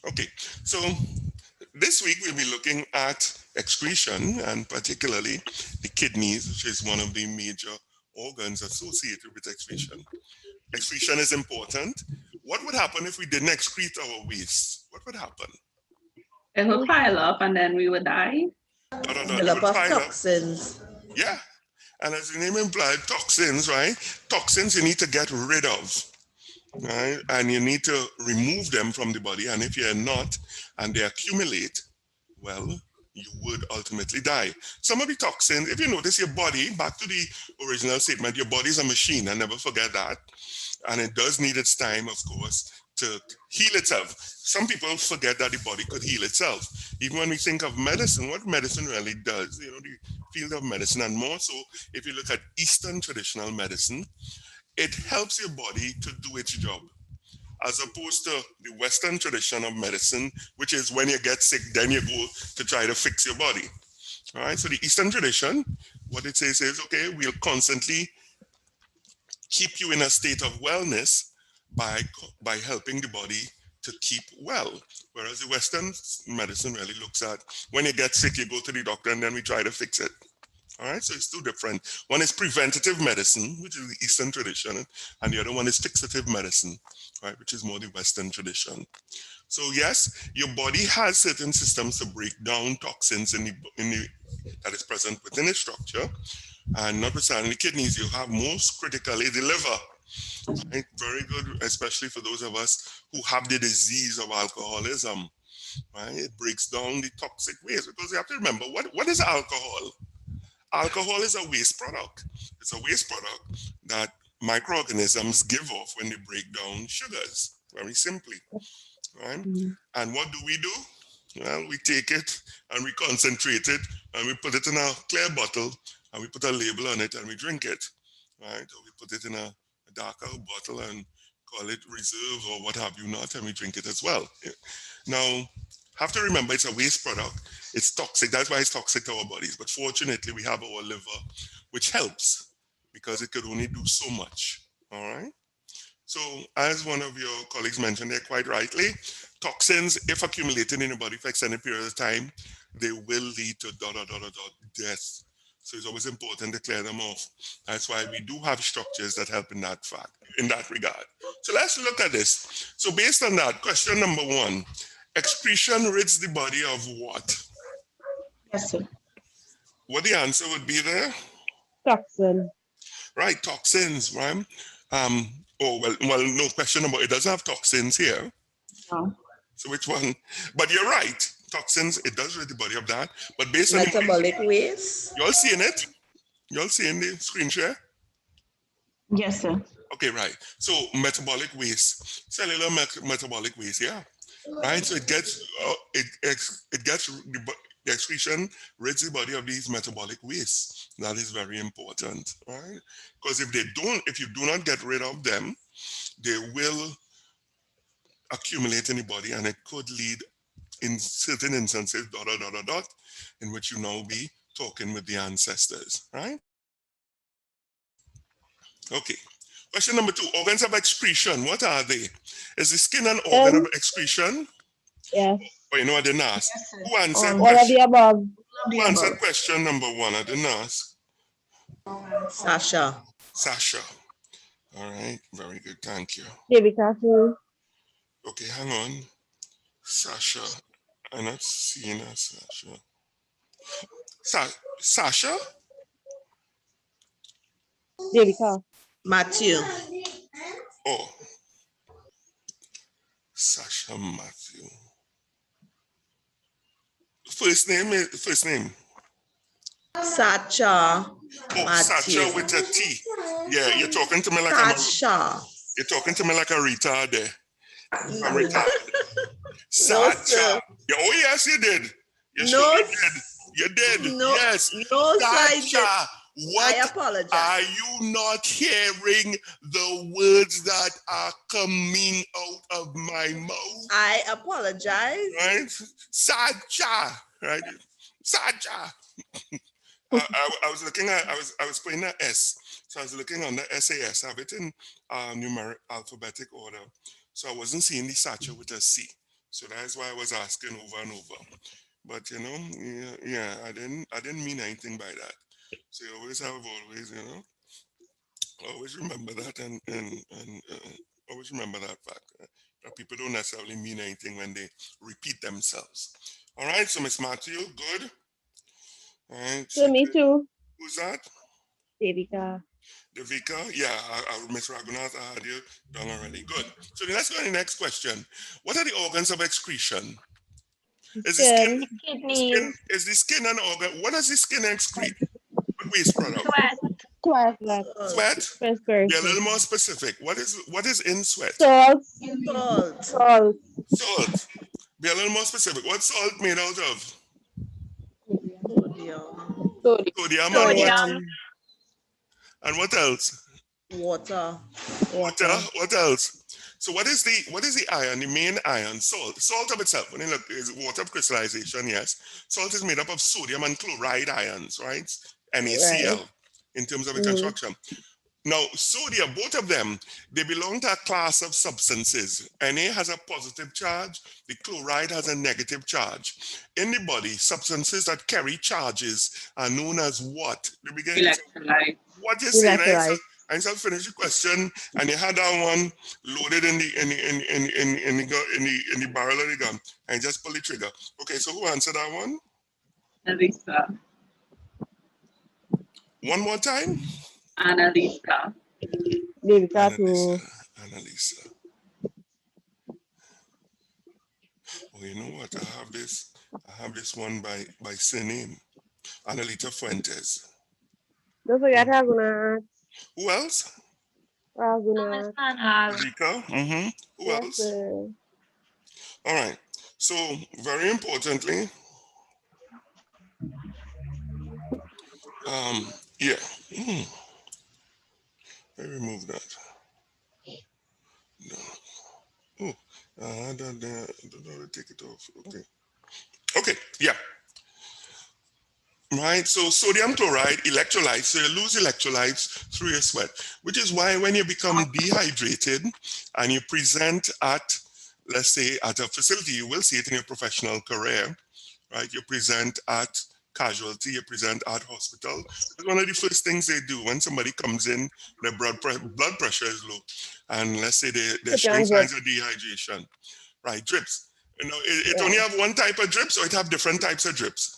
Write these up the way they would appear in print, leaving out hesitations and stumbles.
Okay, so this week we'll be looking at excretion and particularly the kidneys, which is one of the major organs associated with excretion. Excretion is important. What would happen if we didn't excrete our waste? What would happen? It will pile up and then we would die. It Build up would of pile up. toxins. Yeah. And as the name implies, toxins, right? Toxins you need to get rid of, right? And you need to remove them from the body. And if you're not, and they accumulate, well, you would ultimately die. Some of the toxins, if you notice your body, back to the original statement, your body is a machine, and never forget that. And it does need its time, of course, to heal itself. Some people forget that the body could heal itself. Even when we think of medicine, what medicine really does, the field of medicine, and more so if you look at Eastern traditional medicine, it helps your body to do its job, as opposed to the Western tradition of medicine, which is when you get sick, then you go to try to fix your body. All right, so the Eastern tradition, what it says is, okay, we'll constantly keep you in a state of wellness by helping the body to keep well. Whereas the Western medicine really looks at when you get sick, you go to the doctor and then we try to fix it. All right, so it's two different. One is preventative medicine, which is the Eastern tradition, and the other one is fixative medicine, right, which is more the Western tradition. So yes, your body has certain systems to break down toxins that is present within its structure, and notwithstanding the kidneys, you have most critically the liver. Right? Very good, especially for those of us who have the disease of alcoholism. Right? It breaks down the toxic waste, because you have to remember, what is alcohol? Alcohol is a waste product. It's a waste product that microorganisms give off when they break down sugars, very simply. Right? And what do? Well, we take it and we concentrate it and we put it in a clear bottle and we put a label on it and we drink it. Right? Or we put it in a darker bottle and call it reserve or what have you not, and we drink it as well. Now, have to remember it's a waste product. It's toxic. That's why it's toxic to our bodies. But fortunately, we have our liver, which helps because it could only do so much. All right. So as one of your colleagues mentioned there quite rightly, toxins, if accumulated in the body for extended periods of time, they will lead to death. So it's always important to clear them off. That's why we do have structures that help in that regard. So let's look at this. So based on that, question number 1, excretion rids the body of what? Yes, sir. What the answer would be there? Toxin. Right, toxins, right? No, question number, it doesn't have toxins here. No. So which one? But you're right. Toxins, it does rid the body of that. But based on Metabolic waste. you all seeing it? You all seeing the screen share? Yes, sir. Okay, right. So metabolic waste, cellular metabolic waste, yeah. Right. So it gets the excretion rids the body of these metabolic wastes. That is very important, right? Because if you do not get rid of them, they will accumulate in the body, and it could lead, in certain instances, in which you now be talking with the ancestors, right? Okay. Question number 2, organs of excretion. What are they? Is the skin an organ of excretion? Yes. Oh, you know, I didn't ask. Yes, sir. Who answered All of the above. Who answered question number 1? I didn't ask. Sasha. Sasha. All right. Very good. Thank you. Devika, too. Okay, hang on. Sasha. I'm not seeing a Sasha. Sasha? Devika. Matthew. Oh. Sasha Matthew. First name. Sacha. Oh, Matthew. Sacha with a T. Yeah, you're talking to me like Sacha. You're talking to me like a retard there. I'm retarded. No, Sacha. sir. Yeah, oh yes, you did. You No, sure did. You did. No, Yes. no, Sacha. sir. What I apologize. are you not hearing the words that are coming out of my mouth? I apologize. Right? Sacha. Right? Sacha. I was looking at, I was putting an S. So I was looking on the SAS. I have it in numeric alphabetic order. So I wasn't seeing the Sacha with a C. So that's why I was asking over and over. But you know, yeah, I didn't mean anything by that. So you always always remember that and always remember that fact that people don't necessarily mean anything when they repeat themselves. All right, so Miss Matthew, good. All right, To me too. who's that? Devika. Devika, yeah, Miss Raghunath, I had you done already. Good. So let's go to the next question. What are the organs of excretion? Is the skin, Skin. Kidneys, is the skin an organ? What does the skin excrete? What waste product? sweat, Sweat. Sweat. Sweat? Be a little Perspiration. more specific. What is in sweat? Salt. Salt. Salt. Salt. Be a little more specific. What's salt made out of? Sodium. Sodium and what? sodium, And what else? Water. Water. What else? So what is the ion? The main ion, salt. Salt of itself. When you look, is water of crystallization. Yes. Salt is made up of sodium and chloride ions, right? NaCl in terms of the construction. Now, sodium, both of them, they belong to a class of substances. Na has a positive charge, the chloride has a negative charge. In the body, substances that carry charges are known as what? Do we get Electrolyte. what you say? Electrolyte. I shall finish the question, and you had that one loaded in the barrel of the gun, and just pull the trigger. Okay, so who answered that one? Annalisa. One more time. Annalisa. Devika too. Annalisa. Oh, you know what? I have this one by surname. Annalita Fuentes. Don't forget Raghunath. Who else? Raghunath. Rika. Mm-hmm. Who Yes, else? sir. All right. So very importantly, yeah. I remove that. No. Oh, don't take it off. Okay. Okay. Yeah. Right, so sodium chloride, electrolytes, so you lose electrolytes through your sweat, which is why when you become dehydrated and you present at, let's say, at a facility, you will see it in your professional career, right? You present at casualty, you present at hospital. It's one of the first things they do when somebody comes in, their blood pressure is low, and let's say they're showing signs of dehydration, right? Drips. You know, it only have one type of drips, or it have different types of drips.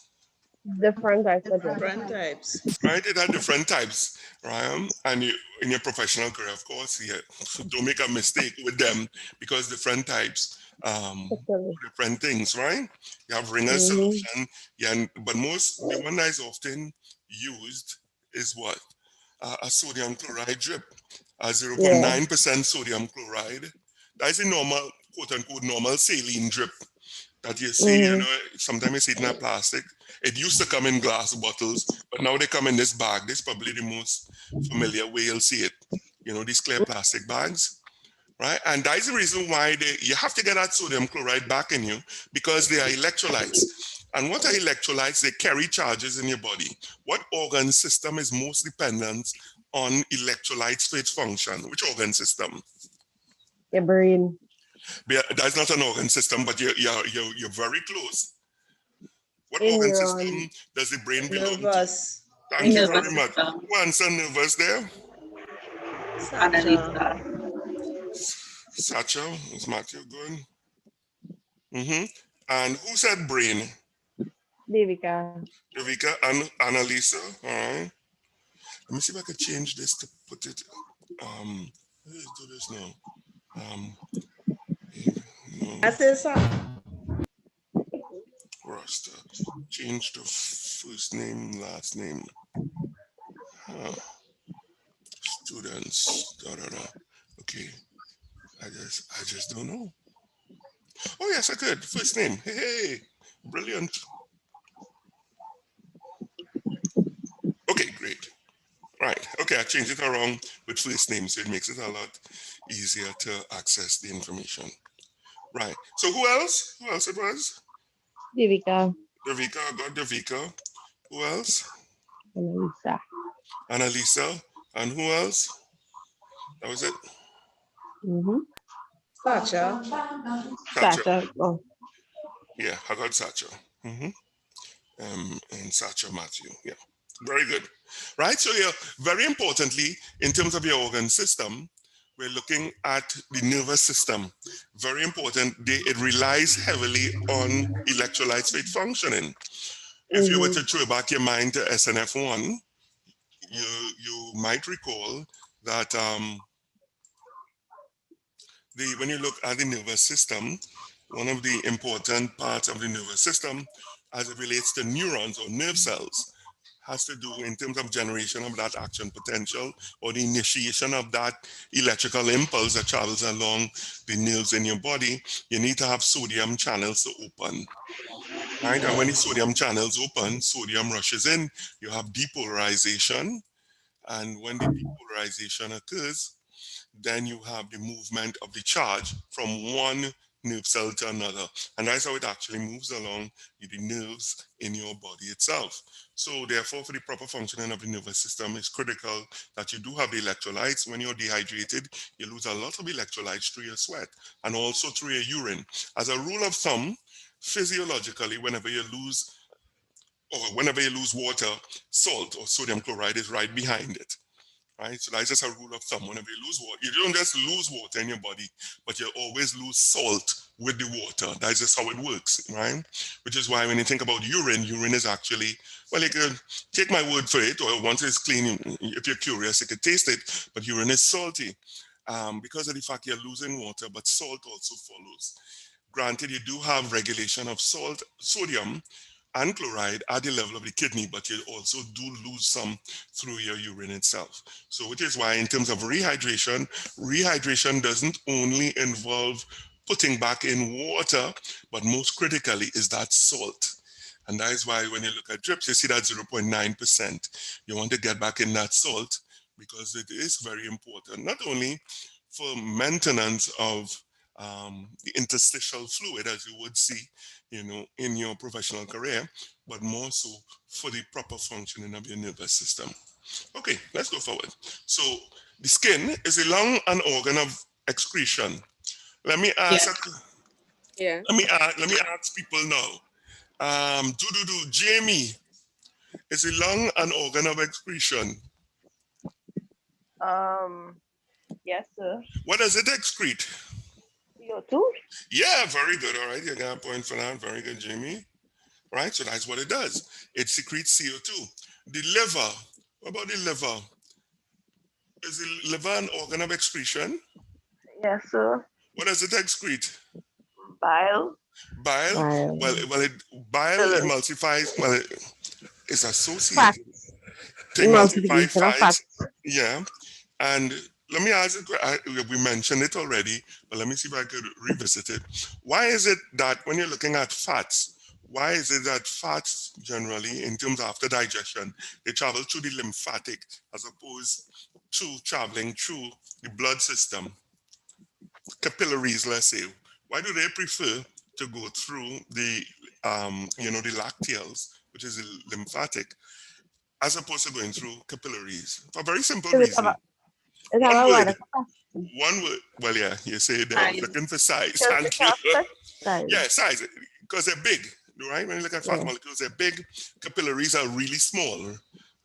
Different types of drugs. Different types. Right, it had different types, right? And you, in your professional career, of course, yeah, don't make a mistake with them because different types, different things, right? You have ringer solution, yeah, but the one that is often used is what? A sodium chloride drip, 0.9% sodium chloride. That is a normal, quote unquote, normal saline drip that you see, you know, sometimes you see it in a plastic. It used to come in glass bottles, but now they come in this bag. This is probably the most familiar way you'll see it. You know, these clear plastic bags, right? And that is the reason why you have to get that sodium chloride back in you because they are electrolytes. And what are electrolytes? They carry charges in your body. What organ system is most dependent on electrolytes for its function? Which organ system? Your brain. That's not an organ system, but you're very close. What organ system does the brain belong Nervous. to? Thank you Nervous very much. system. Who answered nervous there? Annalisa. Sacha, is Matthew going? And who said brain? Devika. Devika and Annalisa. All right. Let me see if I can change this to put it. Let's do this now. No, That's it, sir. roster. Change the first name, last name. Students. Okay. I just don't know. Oh yes, I could. First name. Hey, brilliant. Okay, great. Right. Okay, I changed it around with first name, so it makes it a lot easier to access the information. Right. So who else? Who else it was? Devika. Devika. I got Devika. Who else? Annalisa. Annalisa. And who else? That was it. Sacha. Sacha. Oh, Yeah, Haggard Sacha. And Sacha Matthew. Yeah, very good. Right, so yeah, very importantly, in terms of your organ system, we're looking at the nervous system. Very important, it relies heavily on electrolytes for its functioning. If you were to throw back your mind to SNF1, you might recall that when you look at the nervous system, one of the important parts of the nervous system as it relates to neurons or nerve cells has to do in terms of generation of that action potential or the initiation of that electrical impulse that travels along the nerves in your body. You need to have sodium channels to open. Right? And when the sodium channels open, sodium rushes in, you have depolarization. And when the depolarization occurs, then you have the movement of the charge from one nerve cell to another. And that's how it actually moves along the nerves in your body itself. So therefore, for the proper functioning of the nervous system, it's critical that you do have the electrolytes. When you're dehydrated, you lose a lot of electrolytes through your sweat and also through your urine. As a rule of thumb, physiologically, whenever you lose water, salt or sodium chloride is right behind it. Right, so that's just a rule of thumb. Whenever you lose water, you don't just lose water in your body, but you always lose salt with the water. That's just how it works, right? Which is why when you think about urine is actually, well, you can take my word for it, or once it's clean, if you're curious, you can taste it, but urine is salty because of the fact you're losing water, but salt also follows. Granted, you do have regulation of salt, sodium, and chloride at the level of the kidney, but you also do lose some through your urine itself. So which is why in terms of rehydration doesn't only involve putting back in water, but most critically is that salt. And that is why when you look at drips, you see that 0.9%. You want to get back in that salt because it is very important, not only for maintenance of the interstitial fluid, as you would see, in your professional career, but more so for the proper functioning of your nervous system. Okay, let's go forward. So the skin is a lung and organ of excretion. Let me ask. Yeah. Let me ask people now. Jamie, is a lung an organ of excretion? yes, sir. What does it excrete? CO2? Yeah, very good. All right, you got a point for that. Very good, Jamie. Right, so that's what it does. It secretes CO2. The liver, what about the liver? Is the liver an organ of excretion? Yes, sir. What does it excrete? Bile? Bile? Bile emulsifies, it's Fat. associated to emulsify Emulsification of fats. fat. Yeah, and let me ask, we mentioned it already, but let me see if I could revisit it. Why is it that when you're looking at fats, why is it that fats generally, in terms of after digestion, they travel through the lymphatic as opposed to traveling through the blood system? Capillaries, let's say. Why do they prefer to go through the, the lacteals, which is the lymphatic, as opposed to going through capillaries? For a very simple reason. One word. Well, yeah, you say they're looking for size. Thank you. Yeah, size, because they're big, right? When you look at fat molecules, they're big. Capillaries are really small.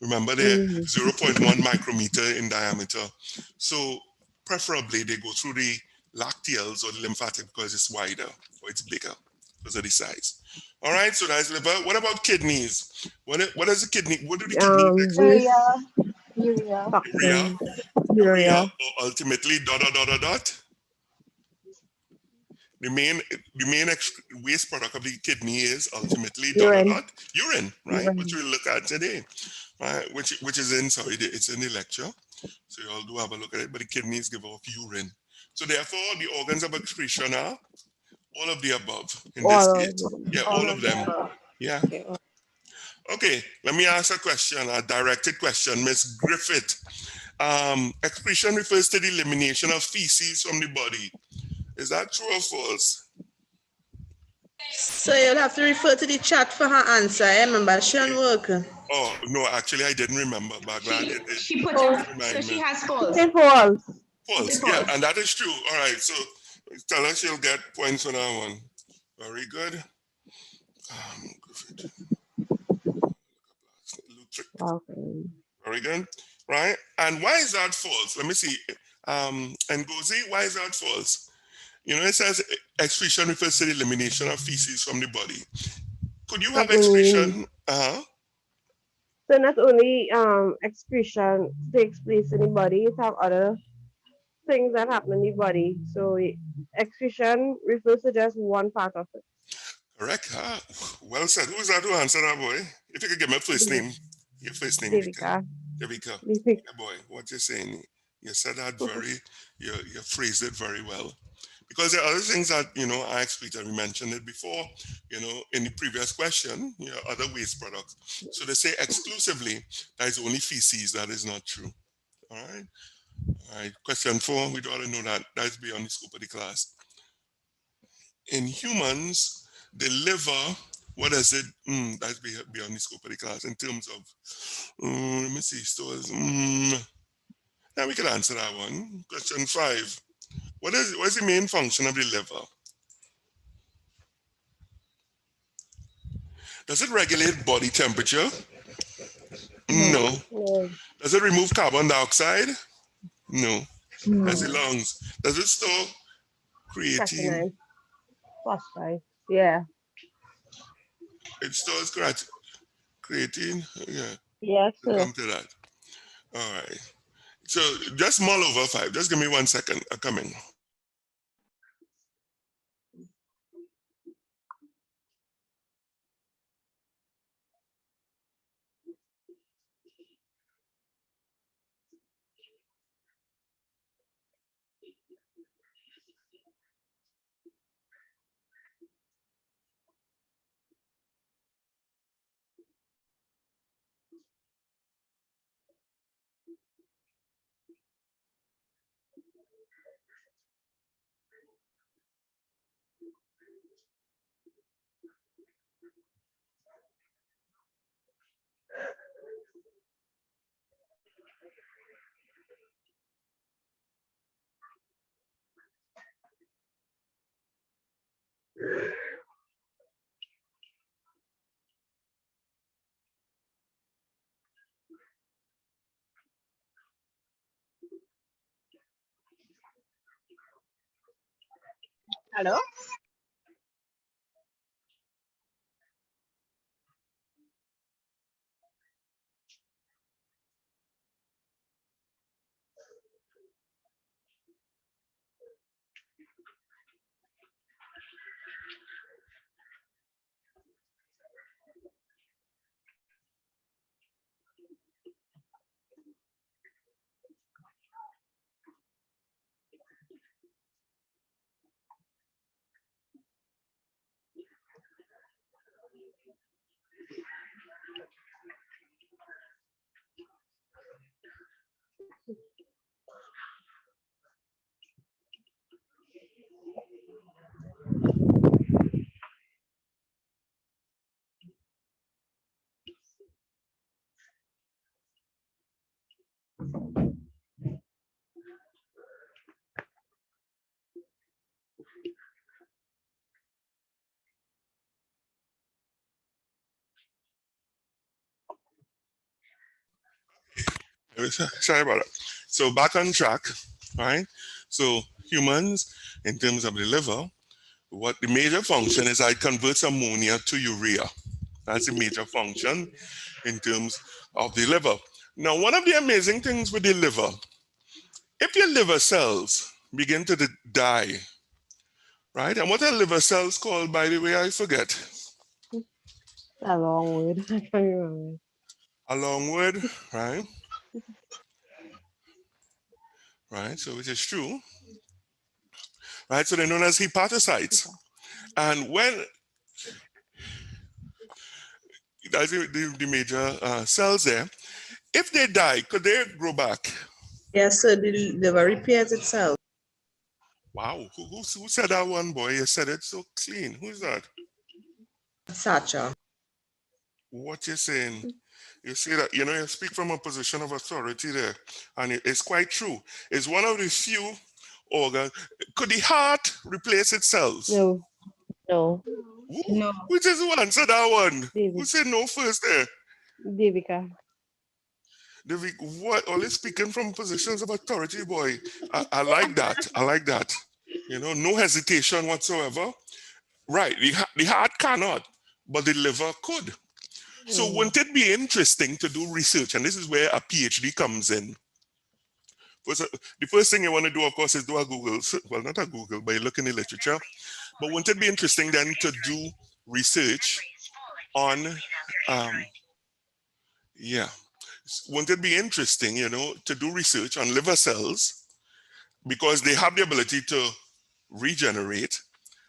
Remember, they're 0.1 micrometer in diameter. So preferably they go through the lacteals or the lymphatic because it's wider or it's bigger because of the size. All right, so that's liver. What about kidneys? What is the kidney? What do the kidneys urea, or ultimately ... The main waste product of the kidney is ultimately ... urine, right? Urine. Which we'll look at today, right? Which is in, it's in the lecture. So you all do have a look at it, but the kidneys give off urine. So therefore, the organs of excretion are all of the above in this case. Yeah, all of them. Yeah. Okay, let me ask a question, a directed question, Miss Griffith. Excretion refers to the elimination of feces from the body. Is that true or false? So you'll have to refer to the chat for her answer. I remember she don't work. Oh, no, actually, I didn't remember, but glad it did. She put her, so she has false. False. False, yeah, and that is true. All right, so Tell us you'll get points for that one. Very good. Okay. Very good. Right? And why is that false? Let me see. Ngozi, why is that false? You know, it says excretion refers to the elimination of feces from the body. Could you have Not only, excretion? so not only excretion takes place in the body, it have other things that happen in the body. So excretion refers to just one part of it. Correct. Well said. Who's that who answered that, boy? If you could give my first name. Your first name, Vika. Devika. Vika. Devika. Yeah, boy, what you're saying, you said that you phrased it very well. Because there are other things that, you know, I explicitly mentioned it before, you know, in the previous question, you know, other waste products. So they say exclusively, that is only feces. That is not true. All right. All right. Question 4, we ought to know that. That's beyond the scope of the class. In humans, the liver, what is it? That's beyond the scope of the class in terms of, let me see, stores. Now we can answer that one. Question 5. What is the main function of the liver? Does it regulate body temperature? No. No. Does it remove carbon dioxide? No. Does it No. lungs? Does it store creatine? Catinine. Phosphide. Yeah. It stores creatine? Yeah, Yes, we'll sir. come to that. All right. So just mull over 5. Just give me 1 second. I'm coming. Hello? Sorry about that. So back on track, right? So humans, in terms of the liver, what the major function is, it converts ammonia to urea. That's the major function in terms of the liver. Now, one of the amazing things with the liver, if your liver cells begin to die, right? And what are liver cells called, by the way, I forget. A long word. I can't remember. A long word, right? Right, so which is true. Right, so they're known as hepatocytes. And when that's the major cells there, if they die, could they grow back? Yes, sir. The liver repairs itself. Wow, who said that one, boy? You said it so clean. Who's that? Sacha. What you're saying? You see that, you know, you speak from a position of authority there, and it's quite true. It's one of the few organ. Could the heart replace itself? No. No. Which is who answered that one? David. Who said no first there? Devika. What? Always speaking from positions of authority, boy. I like that. I like that. You know, no hesitation whatsoever. Right. The heart cannot, but the liver could. So wouldn't it be interesting to do research? And this is where a PhD comes in. The first thing you want to do, of course, is do a Google. Well, not a Google, but you look in the literature. But wouldn't it be interesting then to do research on, wouldn't it be interesting, you know, to do research on liver cells because they have the ability to regenerate,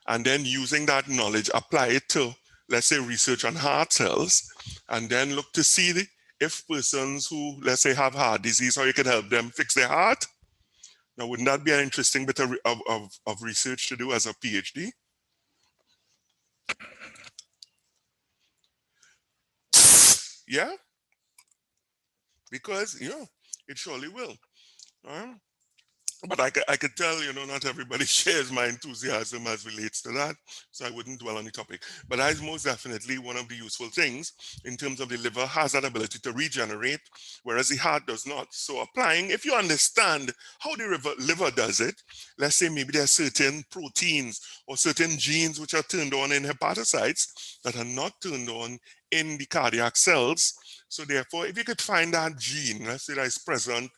and then using that knowledge, apply it to, let's say, research on heart cells, and then look to see if persons who, let's say, have heart disease, how you can help them fix their heart. Now, wouldn't that be an interesting bit of research to do as a PhD? Yeah? Because, yeah, it surely will. But I could tell, you know, not everybody shares my enthusiasm as relates to that, so I wouldn't dwell on the topic. But that is most definitely one of the useful things in terms of the liver has that ability to regenerate, whereas the heart does not. So applying, if you understand how the liver does it, let's say maybe there are certain proteins or certain genes which are turned on in hepatocytes that are not turned on in the cardiac cells. So therefore, if you could find that gene, let's say that is present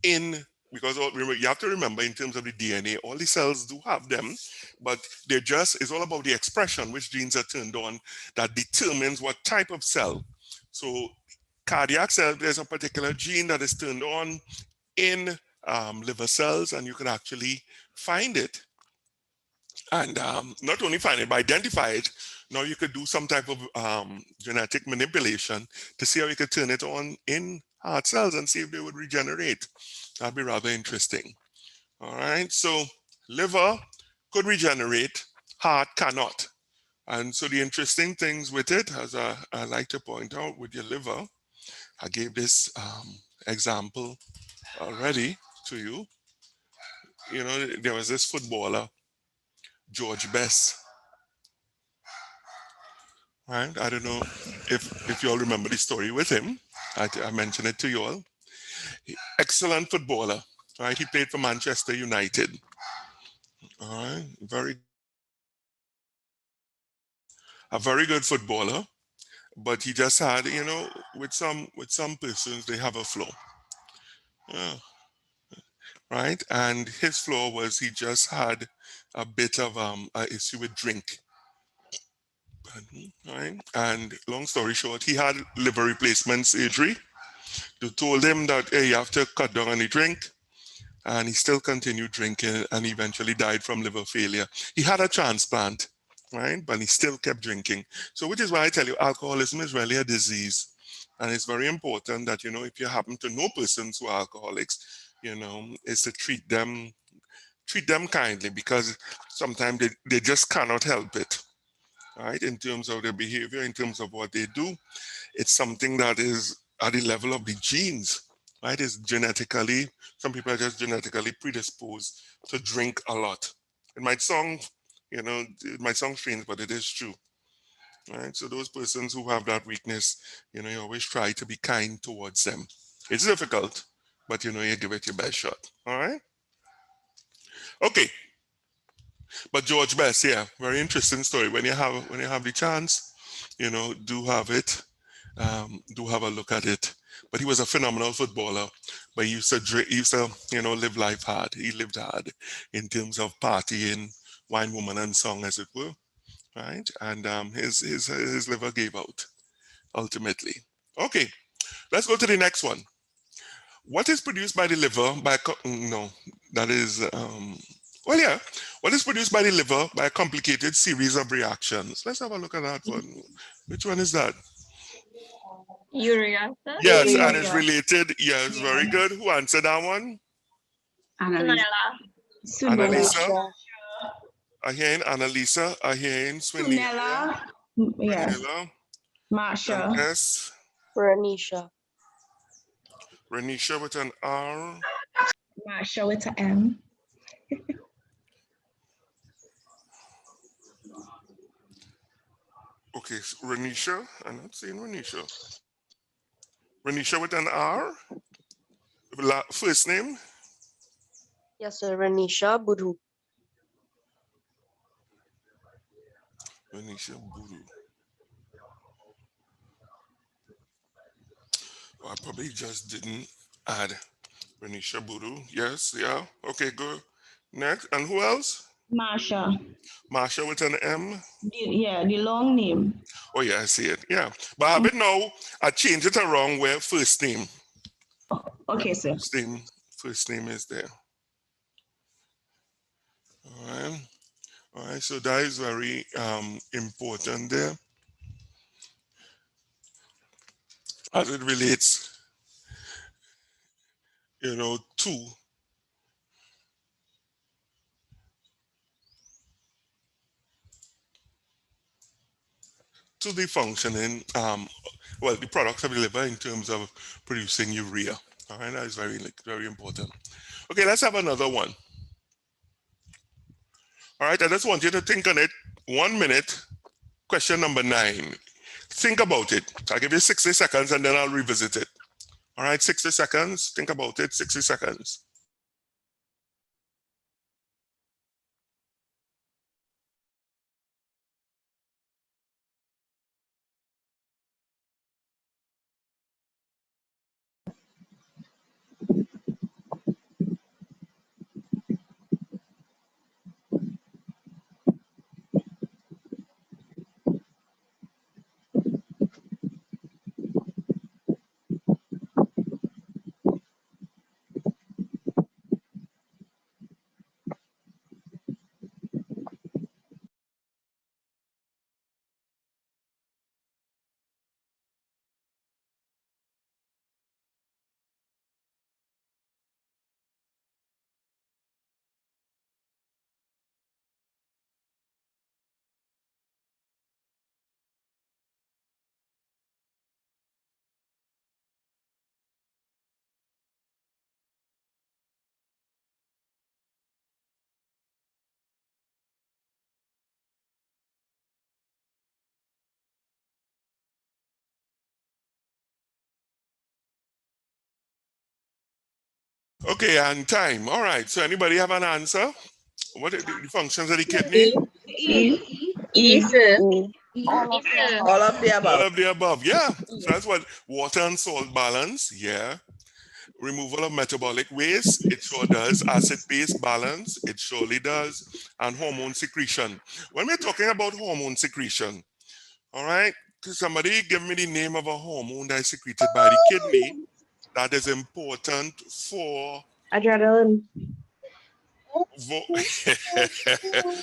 in, because you have to remember in terms of the DNA, all the cells do have them, but it's all about the expression, which genes are turned on that determines what type of cell. So cardiac cell, there's a particular gene that is turned on in liver cells, and you can actually find it. And not only find it, but identify it. Now you could do some type of genetic manipulation to see how you could turn it on in heart cells and see if they would regenerate. That'd be rather interesting. All right, so liver could regenerate, heart cannot. And so the interesting things with it, as I like to point out with your liver, I gave this example already to you. You know, there was this footballer, George Best. Right? I don't know if you all remember the story with him. I mentioned it to you all. Excellent footballer, right? He played for Manchester United. All right, a very good footballer, but he just had, you know, with some persons they have a flaw. Yeah. Right? And his flaw was he just had a bit of an issue with drink. Right? And long story short, he had liver replacement surgery. They told him that, hey, you have to cut down on the drink. And he still continued drinking and eventually died from liver failure. He had a transplant, right? But he still kept drinking. So which is why I tell you, alcoholism is really a disease. And it's very important that, you know, if you happen to know persons who are alcoholics, you know, is to treat them kindly, because sometimes they just cannot help it, right? In terms of their behavior, in terms of what they do, it's something that is at the level of the genes, right? It's genetically, some people are just genetically predisposed to drink a lot. It might sound, you know, it might sound strange, but it is true, right? So those persons who have that weakness, you know, you always try to be kind towards them. It's difficult, but you know, you give it your best shot, all right? Okay. But George Best, yeah, very interesting story. When you have the chance, you know, do have it. Do have a look at it. But he was a phenomenal footballer. But he used to, you know, live life hard. He lived hard in terms of partying, wine, woman, and song, as it were, right? And his liver gave out ultimately. Okay, let's go to the next one. What is produced by the liver by what is produced by the liver by a complicated series of reactions? Let's have a look at that one. Which one is that? Urea. Yes, and it's related. Yes, very good. Who answered that one? Annalisa. Annalisa. Again, Annalisa. Again, Swinella. Yes. Marsha. Yes. Renisha. Renisha with an R. Marsha with an M. Okay, so Renisha. I'm not seeing Renisha. Renisha with an R. First name. Yes, sir. Renisha Budhu. Renisha Buru. I probably just didn't add Renisha Buru. Yes, yeah. Okay, good. Next. And who else? Marsha. Marsha with an M. Yeah, the long name. Oh, yeah, I see it. Yeah. But I have it now. I changed it around where first name. Okay, sir. First name is there. All right. All right. So that is very important there as it relates, to the functioning, the products of the liver in terms of producing urea. All right, that is very important. Okay, let's have another one. All right, I just want you to think on it 1 minute. Question number 9. Think about it. I'll give you 60 seconds and then I'll revisit it. All right, 60 seconds. Think about it, 60 seconds. Okay, and time. All right, so anybody have an answer? What are the functions of the kidney? Sir. All of the above. All of the All above. of the above, yeah. So that's what water and salt balance, yeah. Removal of metabolic waste, it sure does. Acid-base balance, it surely does. And hormone secretion. When we're talking about hormone secretion, all right, somebody give me the name of a hormone that is secreted by the kidney that is important for Adrenaline.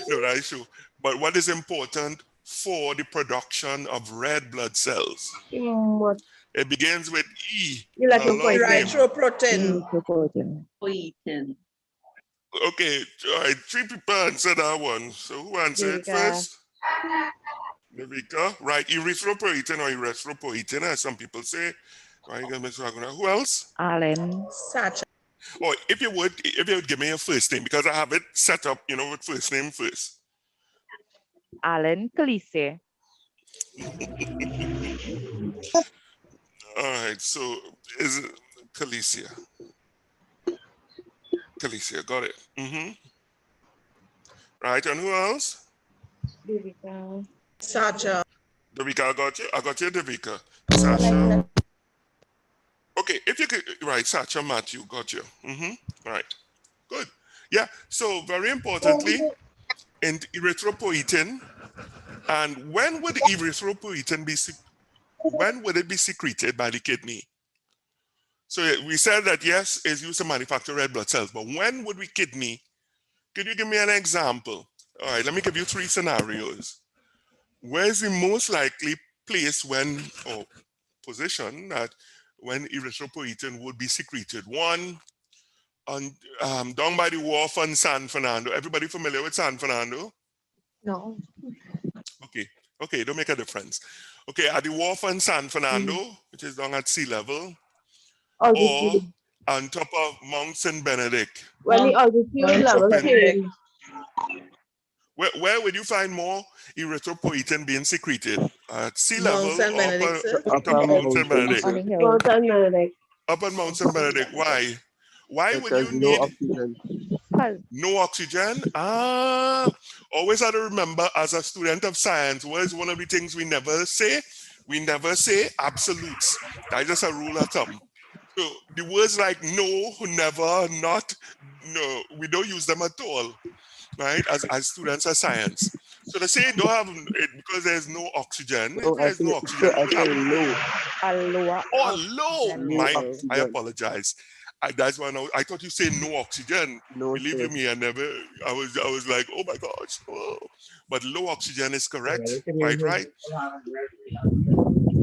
no, that is true. But what is important for the production of red blood cells? What? It begins with E. Erythropoietin. Erythroprotein. Erythropoietin. Okay, all right, 3 people answered that one. So who answered it Devika. first? Devika, right? Erythropoietin or erythropoietin, as some people say. Right, who else? Alan. Sacha. Or if you would give me your first name, because I have it set up, with first name first. Alan Calise. All right, so is it Calicia? Calicia, got it. Right, and who else? Devika. Sacha. Devika, I got you. I got you, Devika. Sasha. Okay, if you could, right, Sacha, Matthew, got you. Right, good. Yeah, so very importantly, in erythropoietin, and when would erythropoietin when would it be secreted by the kidney? So we said that yes, it's used to manufacture red blood cells, but when would could you give me an example? All right, let me give you 3 scenarios. Where's the most likely place or position that when erythropoietin would be secreted? 1, down by the wharf on San Fernando. Everybody familiar with San Fernando? No. Okay, don't make a difference. Okay, at the wharf on San Fernando, which is down at sea level, or on top of Mount St. Benedict. When the altitude level change. Where would you find more erythropoietin being secreted? At sea Mount level St. or up Benedict, sir? on top of Mount St. Benedict? On the hill. Mount St. Benedict. Up on Mount St. Benedict. Why? Why would Because you no need oxygen. no oxygen? Always have to remember as a student of science, what is one of the things we never say? We never say absolutes. That's just a rule of thumb. So the words like no, never, not, no, we don't use them at all, right? As students of science. So they say don't have it because there's no oxygen. No, If there's no oxygen, I say low. A lower oh, oxygen low. level. I apologize. That's why I thought you say no oxygen. No, Believe sir. you me, I was like, oh my gosh. Oh. But low oxygen is correct. Right.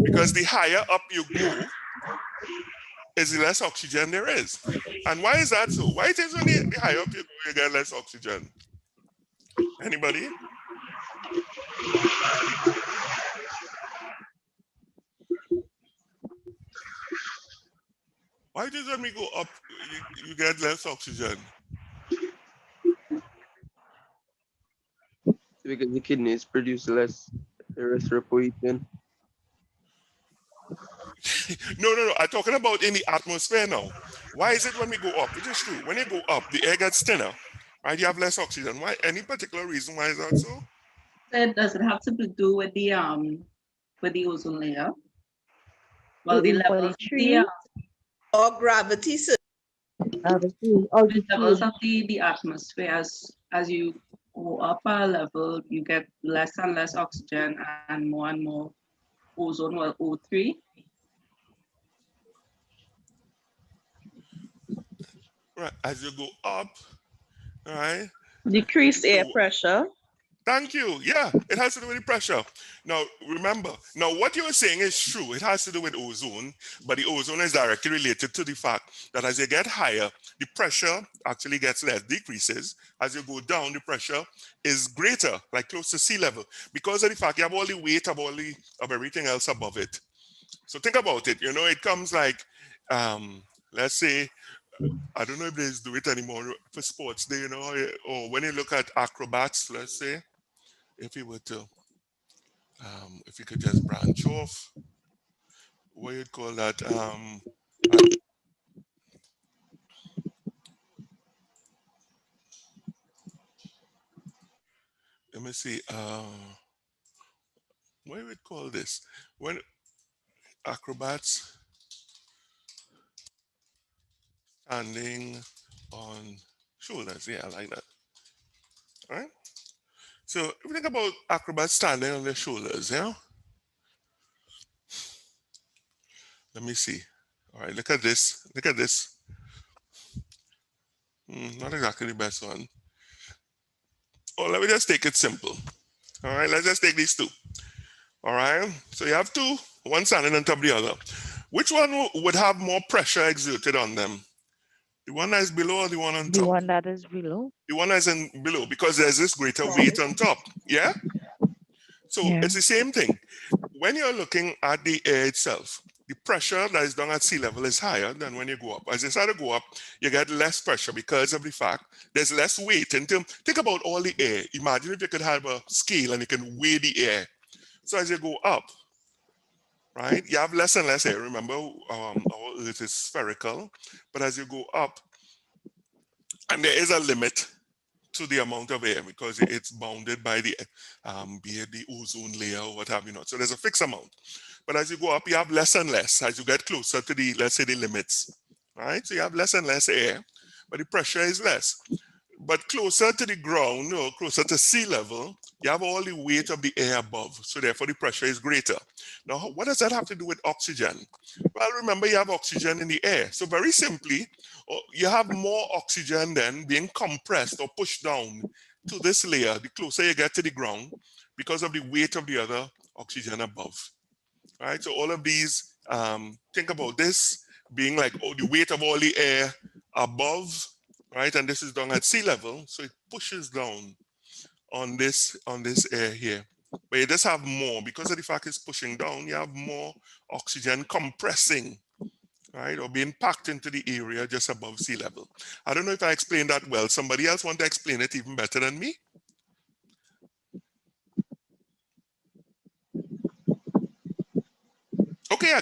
Because the higher up you go, is the less oxygen there is. And why is that so? Why it is when the higher up you go, you get less oxygen? Anybody? Why does when we go up, you get less oxygen? Because the kidneys produce less erythropoietin. No. I'm talking about in the atmosphere now. Why is it when we go up? It is true. When you go up, the air gets thinner, right? You have less oxygen. Why? Any particular reason why is that so? Does it have to do with the ozone layer? Well, the levels of the, Or gravity, sir? the levels of the atmosphere as you go up a level, you get less and less oxygen and more ozone, well, O3. Right, as you go up, all right? Decreased air pressure. Thank you. Yeah, it has to do with the pressure. Now, remember, what you were saying is true. It has to do with ozone, but the ozone is directly related to the fact that as you get higher, the pressure actually gets less, decreases. As you go down, the pressure is greater, like close to sea level, because of the fact you have all the weight of everything else above it. So think about it. It comes like, let's say, I don't know if they do it anymore for sports. Or when you look at acrobats, let's say, if you were to, if you could just branch off, what you'd call that? Let me see. What you would call this? When acrobats standing on shoulders. Yeah, I like that. All right. So if you think about acrobats standing on their shoulders, yeah. Let me see. All right, look at this. Look at this. Not exactly the best one. Oh, let me just take it simple. All right, let's just take these two. All right, so you have two, one standing on top of the other. Which one would have more pressure exerted on them? The one that is below or the one on top? The one that is below. The one that is below, because there's this greater weight on top. Yeah? So it's the same thing. When you're looking at the air itself, the pressure that is down at sea level is higher than when you go up. As you start to go up, you get less pressure because of the fact there's less weight. Think about all the air. Imagine if you could have a scale and you can weigh the air. So as you go up, right, you have less and less air. Remember, our Earth is spherical, but as you go up, and there is a limit to the amount of air because it's bounded by be it the ozone layer or what have you not. So there's a fixed amount. But as you go up, you have less and less as you get closer to the, let's say, the limits, right? So you have less and less air, but the pressure is less. But closer to the ground or closer to sea level, you have all the weight of the air above. So therefore the pressure is greater. Now, what does that have to do with oxygen? Well, remember you have oxygen in the air. So very simply, you have more oxygen then being compressed or pushed down to this layer the closer you get to the ground because of the weight of the other oxygen above. Right? So all of these, think about this being like the weight of all the air above, right? And this is down at sea level, so it pushes down on this air here. But you just have more, because of the fact it's pushing down, you have more oxygen compressing, right, or being packed into the area just above sea level. I don't know if I explained that well. Somebody else want to explain it even better than me? Okay,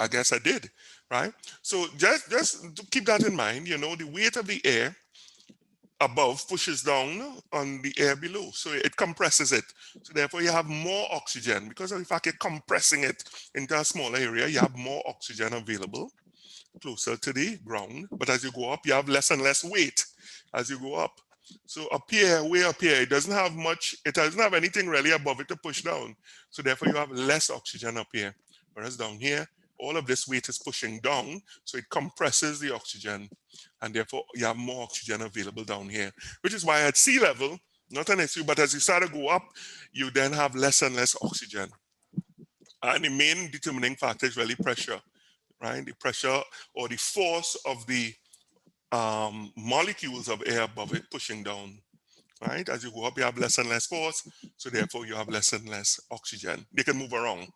I guess I did, right? So just to keep that in mind, you know, the weight of the air above pushes down on the air below, so it compresses it. So therefore you have more oxygen. Because of the fact you're compressing it into a smaller area, you have more oxygen available closer to the ground. But as you go up, you have less and less weight as you go up. So up here, way up here, it doesn't have much, it doesn't have anything really above it to push down. So therefore you have less oxygen up here. Whereas down here, all of this weight is pushing down, so it compresses the oxygen, and therefore you have more oxygen available down here, which is why at sea level, not an issue, but as you start to go up, you then have less and less oxygen. And the main determining factor is really pressure, right? The pressure or the force of the molecules of air above it pushing down, right? As you go up, you have less and less force, so therefore you have less and less oxygen. They can move around.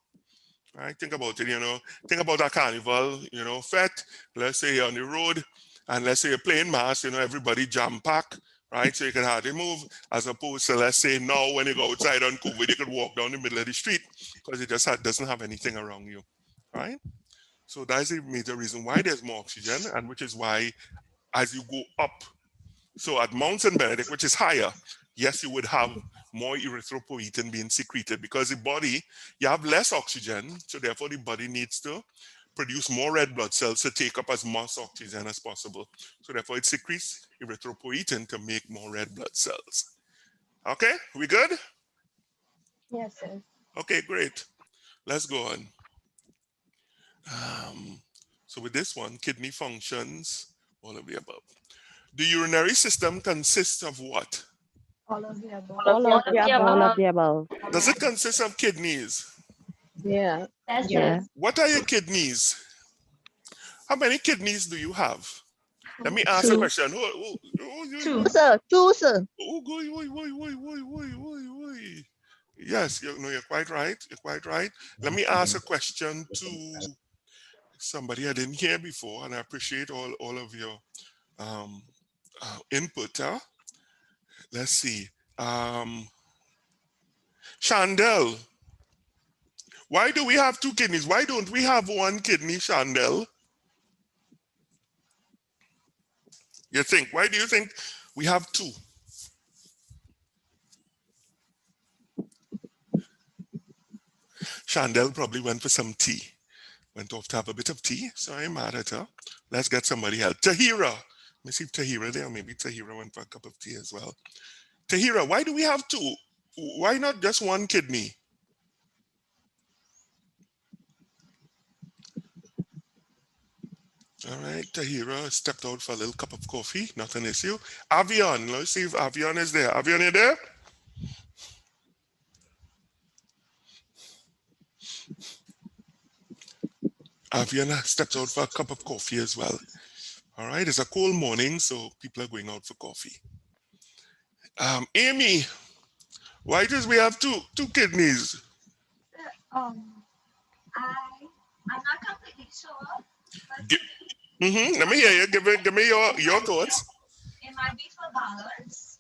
Right, think about it, you know, think about a carnival, you know, fete, let's say you're on the road, and let's say you're playing mass, you know, everybody jam pack, right, so you can hardly move, as opposed to, let's say now when you go outside on COVID, you could walk down the middle of the street, because it just doesn't have anything around you, right? So that's the major reason why there's more oxygen, and which is why as you go up, so at Mount St. Benedict, which is higher, yes, you would have more erythropoietin being secreted, because the body, you have less oxygen, so therefore the body needs to produce more red blood cells to take up as much oxygen as possible. So therefore it secretes erythropoietin to make more red blood cells. Okay, we good? Yes, sir. Okay, great. Let's go on. So with this one, kidney functions, all of the above. The urinary system consists of what? All of the above. All of the above. All of the above. Does it consist of kidneys? Yeah. That's Yeah. What are your kidneys? How many kidneys do you have? Let me ask a question. Two. Sir, two, sir. Yes, you're quite right. You're quite right. Let me ask a question to somebody I didn't hear before, and I appreciate all of your input. Huh? Let's see. Chandel, why do we have two kidneys? Why don't we have one kidney, Chandel? You think? Why do you think we have two? Chandel probably went for some tea. Went off to have a bit of tea, so I'm mad at her. Let's get somebody else. Tahira. Let me see if Tahira there. Maybe Tahira went for a cup of tea as well. Tahira, why do we have two? Why not just one kidney? All right, Tahira stepped out for a little cup of coffee. Not an issue. Avion, let's see if Avion is there. Avion, you there? Avion stepped out for a cup of coffee as well. All right, it's a cold morning, so people are going out for coffee. Amy, why does we have two kidneys? I'm not completely sure. Let me hear you. Give me your thoughts. It might be for balance.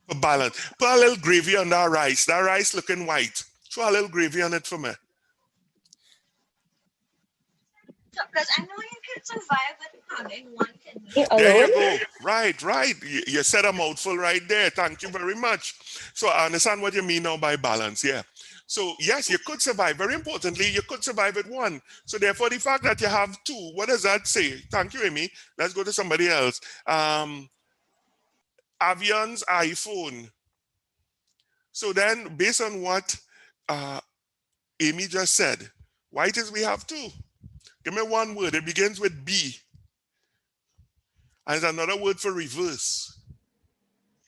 For balance. Put a little gravy on that rice. That rice looking white. Throw a little gravy on it for me. Because I know you can survive with having one kidney. There you go. Right. You said a mouthful right there. Thank you very much. So I understand what you mean now by balance. Yeah. So yes, you could survive. Very importantly, you could survive with one. So therefore, the fact that you have two, what does that say? Thank you, Amy. Let's go to somebody else. Avion's iPhone. So then, based on what Amy just said, why does we have two? Give me one word. It begins with B. And it's another word for reverse.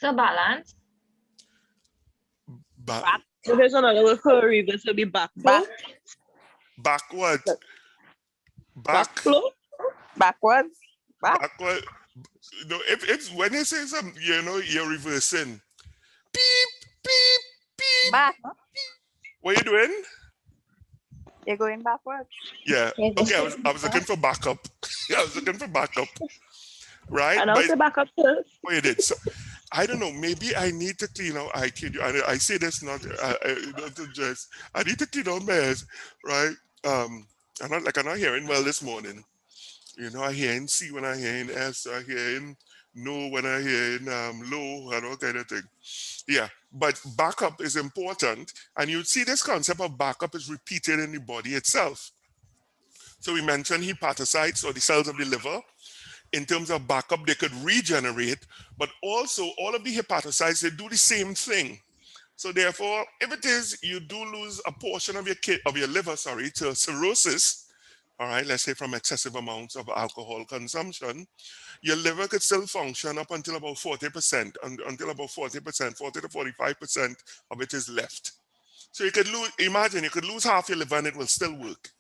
So balance. So there's another word for reverse. It'll be back. Backward. Backwards. Backward. No, if when you say something, you know, you're reversing. Beep, beep, beep. Back. What are you doing? You're going backwards. Yeah. Okay, I was looking for backup. I was looking for backup, right? And I'll But say back up first. oh, you did. So I don't know. Maybe I need to clean out. I kid you. I say this not to just. I need to clean out my ass, right? I'm not hearing well this morning. You know, I hearing C when I hearing S. I hearing no when I hearing low and all kind of thing. Yeah, but backup is important, and you see this concept of backup is repeated in the body itself. So we mentioned hepatocytes or the cells of the liver. In terms of backup, they could regenerate, but also all of the hepatocytes, they do the same thing. So therefore, if it is you do lose a portion of your liver, sorry, to cirrhosis, all right, let's say from excessive amounts of alcohol consumption, your liver could still function up until about 40%, until about 40%, 40 to 45% of it is left. So you could lose, imagine you could lose half your liver and it will still work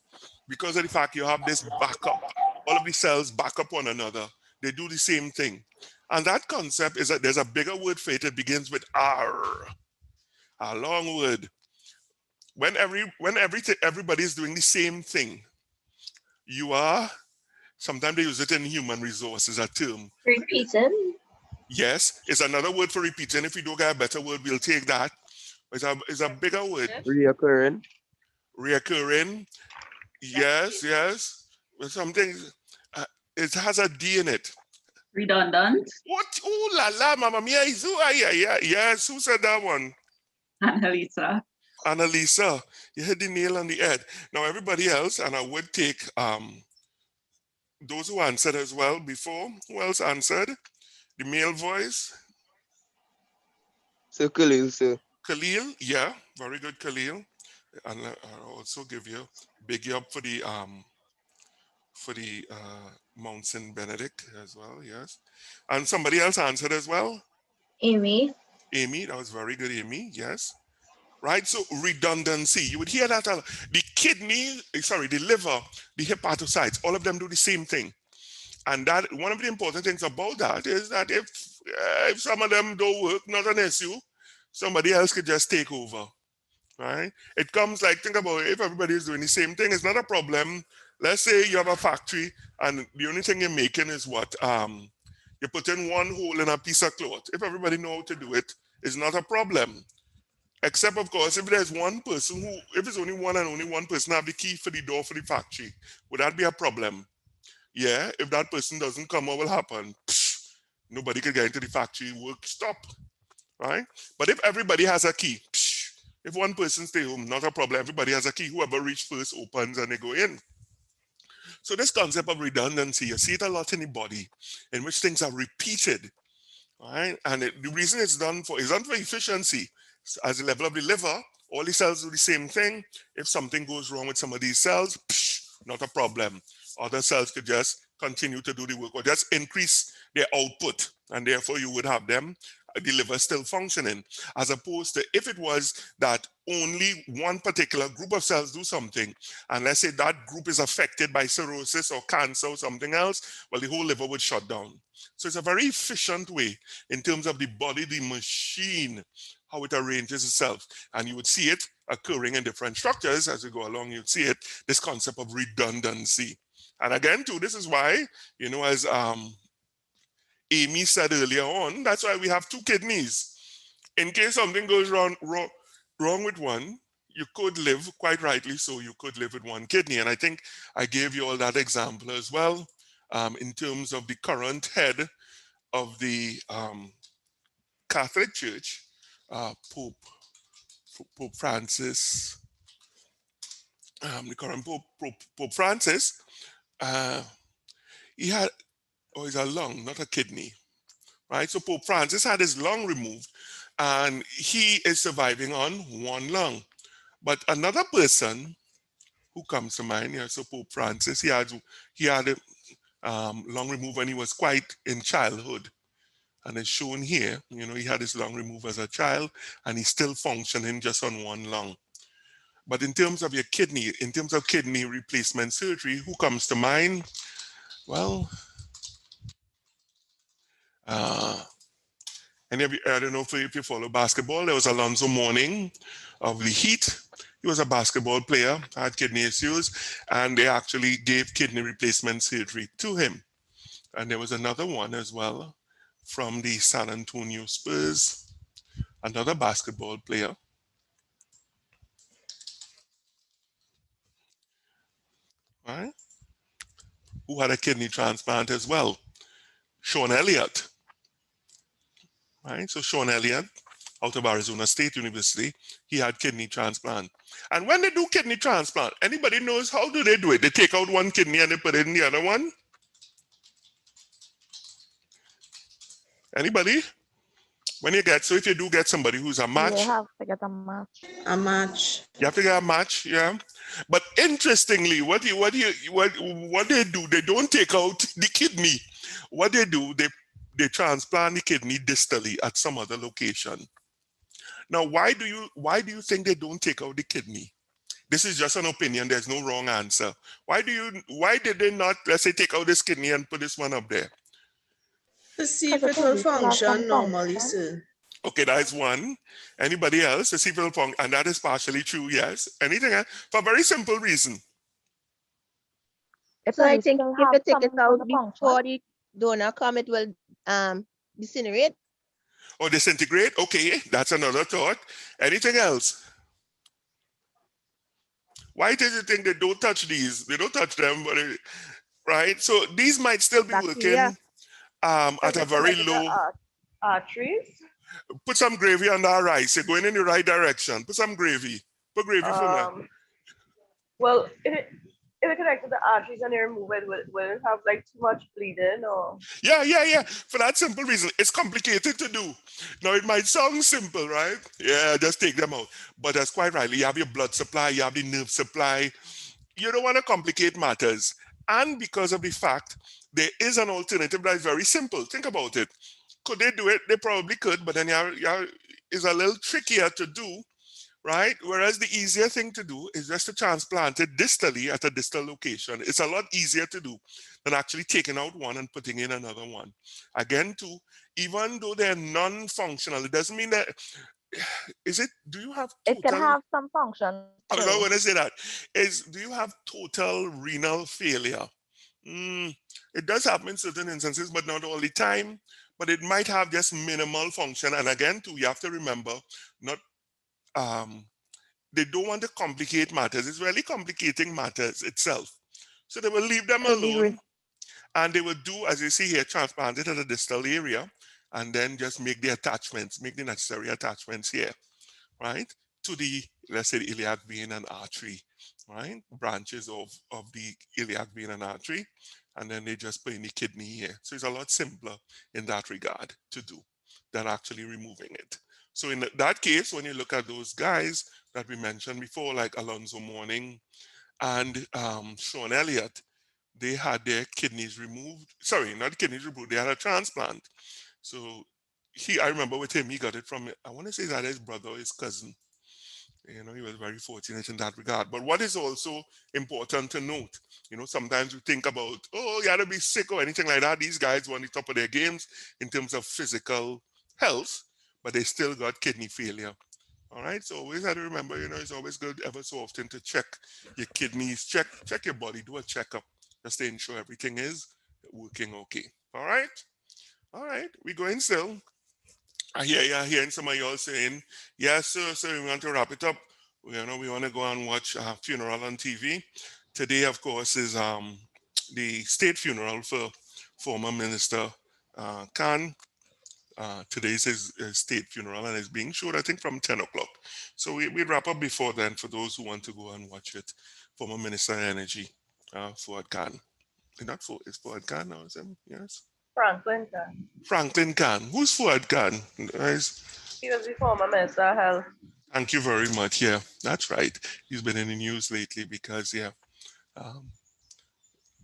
because of the fact you have this backup. All of the cells back up one another. They do the same thing. And that concept is that there's a bigger word for it. It begins with R, a long word. When everybody is doing the same thing, you are, sometimes they use it in human resources, a term. Repeating. Yes, it's another word for repeating. If we don't get a better word, we'll take that. It's a bigger word. Reoccurring. Reoccurring. Yes, yes. But something, it has a D in it. Redundant. What? Ooh la la, Mama Mia. Yes, who said that one? Annalisa. Annalisa. You hit the nail on the head. Now, everybody else, and I would take those who answered as well before. Who else answered? The male voice. So Khalil, sir. Khalil, yeah, very good, Khalil. And I'll also give you big up for the Mount St. Benedict as well, yes. And somebody else answered as well. Amy. Amy, that was very good, Amy, yes. Right, so redundancy, you would hear that the kidney, the liver, the hepatocytes, all of them do the same thing. And that one of the important things about that is that if some of them don't work, not an issue, somebody else could just take over, right? It comes like, think about it, if everybody is doing the same thing, it's not a problem. Let's say you have a factory and the only thing you're making is what? You put in one hole in a piece of cloth. If everybody know how to do it, it's not a problem. Except, of course, if there's one person if it's only one and only one person have the key for the door for the factory, would that be a problem? Yeah, if that person doesn't come, what will happen? Psh, nobody can get into the factory, work stop, right? But if everybody has a key, psh, if one person stay home, not a problem, everybody has a key, whoever reach first opens and they go in. So this concept of redundancy, you see it a lot in the body, in which things are repeated, right? And the reason it's done for efficiency. As the level of the liver, all the cells do the same thing. If something goes wrong with some of these cells, psh, not a problem. Other cells could just continue to do the work or just increase their output, and therefore you would have them, the liver still functioning, as opposed to if it was that only one particular group of cells do something, and let's say that group is affected by cirrhosis or cancer or something else, well, the whole liver would shut down. So it's a very efficient way in terms of the body, the machine, how it arranges itself. And you would see it occurring in different structures as we go along. You'd see it, this concept of redundancy. And again, too, this is why, you know, as Amy said earlier on, that's why we have two kidneys. In case something goes wrong with one, you could live, quite rightly so, you could live with one kidney. And I think I gave you all that example as well in terms of the current head of the Catholic Church, Pope Francis, the current Pope Francis, he had, he's a lung, not a kidney, right? So Pope Francis had his lung removed and he is surviving on one lung. But another person who comes to mind, yeah, so Pope Francis, he had a lung removed when he was quite in childhood. And it's shown here, you know, he had his lung removed as a child and he's still functioning just on one lung. But in terms of your kidney, in terms of kidney replacement surgery, who comes to mind? Well, and I don't know if you follow basketball, there was Alonzo Mourning of the Heat. He was a basketball player, had kidney issues, and they actually gave kidney replacement surgery to him. And there was another one as well from the San Antonio Spurs, another basketball player. Right? Who had a kidney transplant as well. Sean Elliott. Right? So Sean Elliott, out of Arizona State University, he had kidney transplant. And when they do kidney transplant, anybody knows how do they do it? They take out one kidney and they put in the other one? Anybody? When you get, so if you do get somebody who's a match, You have to get a match. A match. you have to get a match, yeah. But interestingly, what they do, they don't take out the kidney. What they do, they transplant the kidney distally at some other location. Now, why do you think they don't take out the kidney? This is just an opinion. There's no wrong answer. Why did they not, let's say, take out this kidney and put this one up there? To see if it will function normally, sir. Okay, that's one. Anybody else? To see if it will function, and that is partially true. Yes. Anything else? For a very simple reason. So I think if you take it out before the donor come, it will disintegrate. Or disintegrate? Okay, that's another thought. Anything else? Why do you think they don't touch these? They don't touch them, but right? So these might still be working at a very low. Arteries. Put some gravy on that rice. You're going in the right direction. Put some gravy. Put gravy for me. Well, if it connects to the arteries and they remove it, will it have like too much bleeding or? Yeah. For that simple reason, it's complicated to do. Now it might sound simple, right? Yeah, just take them out. But that's quite right. You have your blood supply, you have the nerve supply. You don't want to complicate matters. And because of the fact there is an alternative that is very simple. Think about it. Could they do it? They probably could, but then it's a little trickier to do, right? Whereas the easier thing to do is just to transplant it distally at a distal location. It's a lot easier to do than actually taking out one and putting in another one. Again, too, even though they're non-functional, it doesn't mean that, do you have total... It can have some function. I'm not going to say that. Do you have total renal failure? It does happen in certain instances, but not all the time. But it might have just minimal function. And again, too, you have to remember, they don't want to complicate matters. It's really complicating matters itself. So they will leave them alone. And they will do, as you see here, transplant it at a distal area and then just make the attachments, make the necessary attachments here, right? To the, let's say, the iliac vein and artery, right? Branches of the iliac vein and artery. And then they just put in the kidney here. So it's a lot simpler in that regard to do than actually removing it. So in that case, when you look at those guys that we mentioned before, like Alonzo Mourning and Sean Elliott, they had their kidneys removed. Sorry, not kidneys removed, they had a transplant. So I remember with him, he got it from, I want to say that his brother or his cousin. You know, he was very fortunate in that regard. But what is also important to note, you know, sometimes we think about, oh, you got to be sick or anything like that. These guys were on the top of their games in terms of physical health, but they still got kidney failure. All right, so always have to remember, you know, it's always good ever so often to check your kidneys, check your body, do a checkup, just to ensure everything is working okay. All right, we going still. I hearing some of y'all saying, yes, sir, so we want to wrap it up. We want to go and watch a funeral on TV. Today, of course, is the state funeral for former Minister Khan. Today's his state funeral, and it's being showed, I think, from 10 o'clock. So we wrap up before then for those who want to go and watch it. Former Minister of Energy, Fuad Khan. Is Fuad Khan now? Is him? Yes. Franklin Khan. Franklin Khan. Who's Fuad Khan? He was the former Minister of Health. Thank you very much. Yeah, that's right. He's been in the news lately because,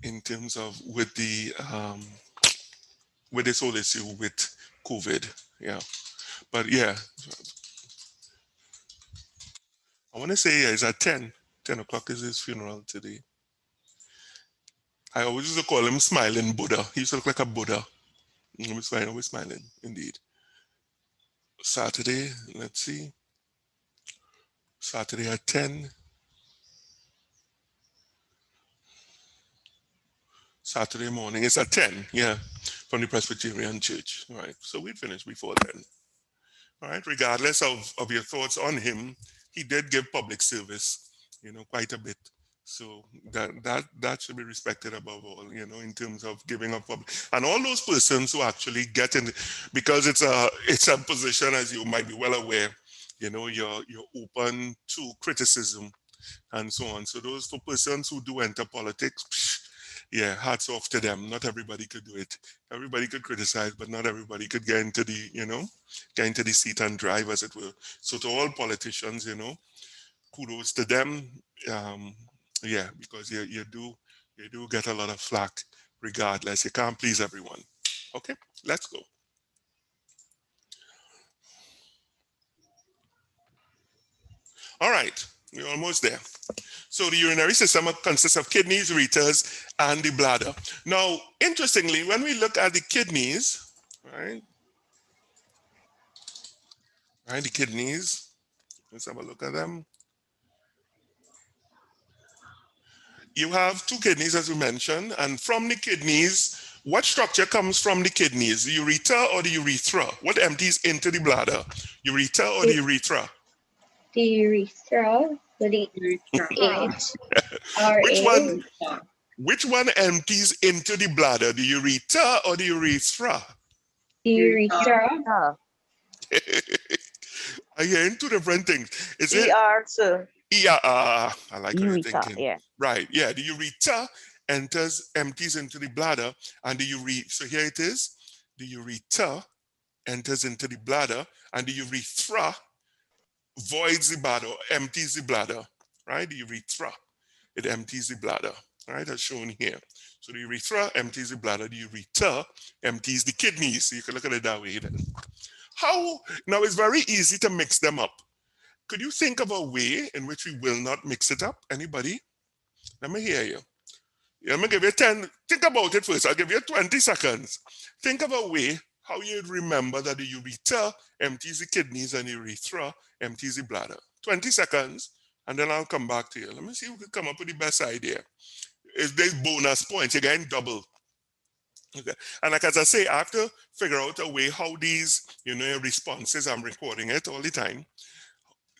in terms of with this whole issue with COVID, But yeah, I want to say it's at 10 o'clock is his funeral today. I always used to call him Smiling Buddha. He used to look like a Buddha. Always smiling, indeed. Saturday, let's see. Saturday at 10. Saturday morning. It's at 10, yeah, from the Presbyterian Church. All right, so we'd finish before then. All right, regardless of your thoughts on him, he did give public service, quite a bit. So that should be respected above all, in terms of giving up public. And all those persons who actually get in, because it's a position, as you might be well aware, you're open to criticism and so on. So those for persons who do enter politics, yeah, hats off to them. Not everybody could do it. Everybody could criticize, but not everybody could get into the seat and drive, as it were. So to all politicians, kudos to them. Yeah, because you do get a lot of flack regardless. You can't please everyone. Okay, let's go. All right, we're almost there. So the urinary system consists of kidneys, ureters, and the bladder. Now, interestingly, when we look at the kidneys, right, the kidneys, let's have a look at them. You have two kidneys, as we mentioned, and from the kidneys, what structure comes from the kidneys, the ureter or the urethra? What empties into the bladder, ureter or the urethra? The urethra. Which one empties into the bladder, the ureter or the urethra? The urethra. Are you hearing two different things? Is it ER, sir. I like what you're thinking. Yeah. Right, yeah, the ureter empties into the bladder, and so here it is, the ureter enters into the bladder, and the urethra voids the bladder, empties the bladder, right? The urethra, it empties the bladder, right, as shown here. So the urethra empties the bladder, the ureter empties the kidneys. So you can look at it that way then. Now it's very easy to mix them up. Could you think of a way in which we will not mix it up? Anybody? Let me hear you. Let me give you 10. Think about it first. I'll give you 20 seconds. Think of a way how you'd remember that the ureter empties the kidneys and the urethra empties the bladder. 20 seconds, and then I'll come back to you. Let me see who can come up with the best idea. Is there's bonus points? You're getting double. Okay. And like as I say, I have to figure out a way how these, responses, I'm recording it all the time.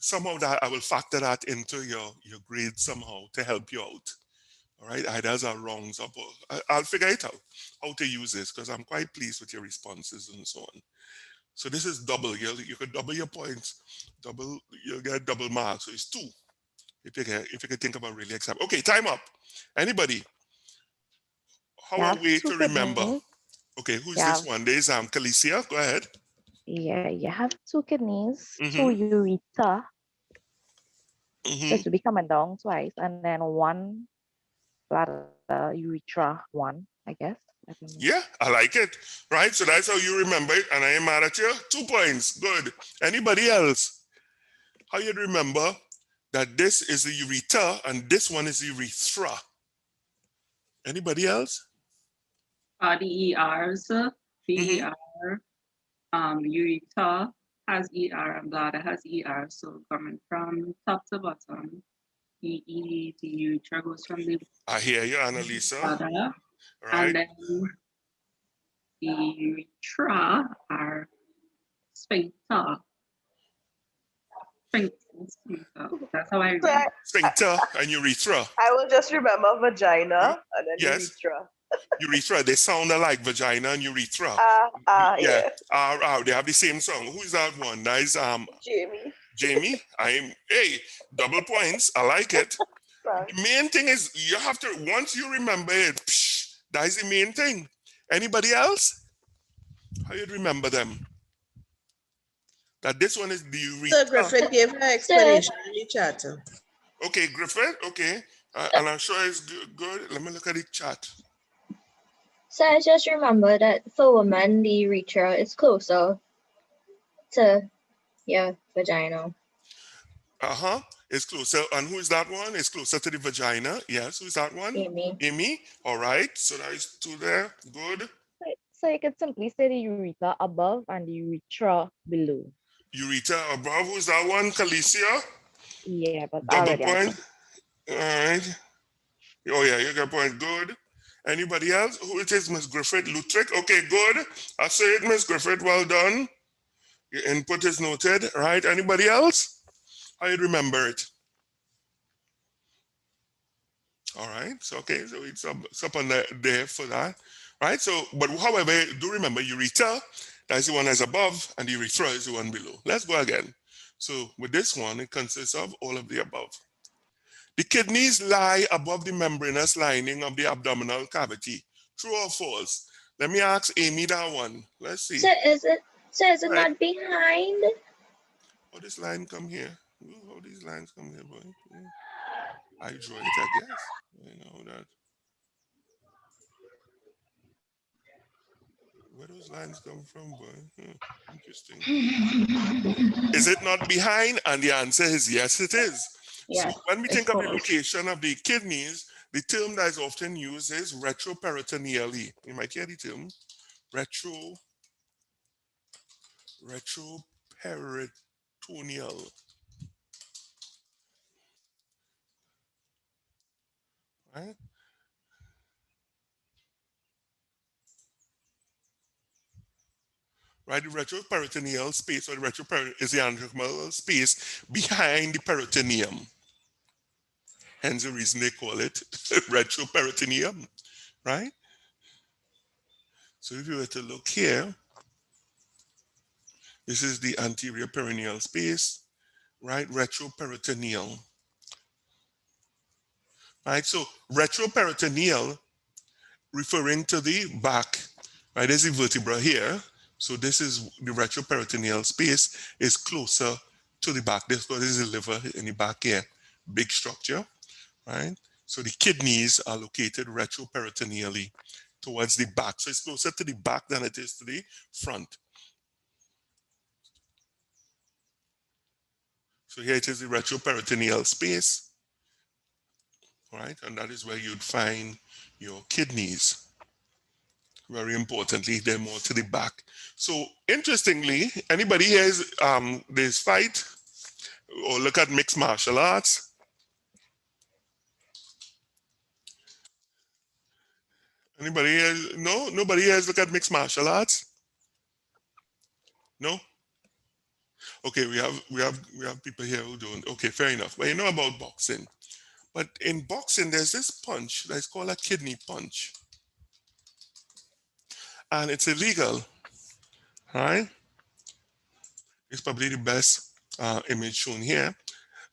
Somehow that I will factor that into your grade somehow to help you out. All right, either or wrongs, I'll figure it out how to use this, because I'm quite pleased with your responses and so on. So this is double. You could double your points, you'll get double marks. So it's 2. If you can think about really example. Okay, time up. Anybody? How a way to remember? Okay, who's this one? There's Calicia. Go ahead. Yeah, you have 2 kidneys, 2 ureter. This will be coming down twice, and then 1 bladder, urethra, 1, I guess. Yeah, I like it. Right, so that's how you remember it, and I am mad at you. 2 points. Good. Anybody else? How you'd remember that this is the ureter and this one is the urethra? Anybody else? The ERs, the ER, urethra has ER and bladder has ER. So coming from top to bottom, the urethra goes from the I hear you, Annalisa. bladder, Right. and then the urethra are sphincter. That's how I remember. Sphincter and urethra. I will just remember vagina and then urethra. Urethra, they sound alike, vagina and urethra. Yeah. They have the same song. Who is that one? That is Jamie. Jamie. Double points. I like it. The main thing is you have to, once you remember it, that is the main thing. Anybody else? How you'd remember them? That this one is the urethra. Sir Griffith gave her explanation in the chat. Okay, Griffith. Okay. And I'm sure it's good. Let me look at the chat. So I just remember that for women, the urethra is closer to vagina. It's closer. And who is that one? It's closer to the vagina. Yes, who is that one? Amy. All right. So that is 2 there. Good. So you could simply say the ureter above and the urethra below. Urethra above. Who's that one? Calicia? Yeah, but Double already point. answered. All right. Oh yeah, you got a point. Good. Anybody else? Who it is, Miss Griffith? Lutrick? Okay, good. I say it, Miss Griffith. Well done. Your input is noted. Right. Anybody else? How you remember it? All right. So okay. So it's up on there for that. Right. So, but however, do remember ureter, that's the one that's above, and the urethra is the one below. Let's go again. So with this one, it consists of all of the above. The kidneys lie above the membranous lining of the abdominal cavity. True or false? Let me ask Amy that one. Let's see. So is it Right. not behind? Oh, this line come here. Ooh, how these lines come here, boy? Yeah. I draw it, I guess. You know that. Where those lines come from, boy? Interesting. Is it not behind? And the answer is yes, it is. Yes, So when we it's think of the false. location of the kidneys, the term that is often used is retroperitoneally. You might hear the term retroperitoneal. Right? Right, the retroperitoneal space or the retroperitoneal is the anatomical space behind the peritoneum. Hence the reason they call it retroperitoneum, right? So if you were to look here, this is the anterior perineal space, right? Retroperitoneal. Right, so retroperitoneal referring to the back, right? There's the vertebra here. So this is the retroperitoneal space is closer to the back. This is the liver in the back here, big structure, right? So the kidneys are located retroperitoneally towards the back. So it's closer to the back than it is to the front. So here it is the retroperitoneal space, right? And that is where you'd find your kidneys. Very importantly, they're more to the back. So interestingly, anybody here is this fight or look at mixed martial arts? Anybody here? No, nobody here has looked at mixed martial arts. No. Okay, we have people here who don't. Okay, fair enough. But you know about boxing. But in boxing, there's this punch that's called a kidney punch, and it's illegal. Right? It's probably the best image shown here.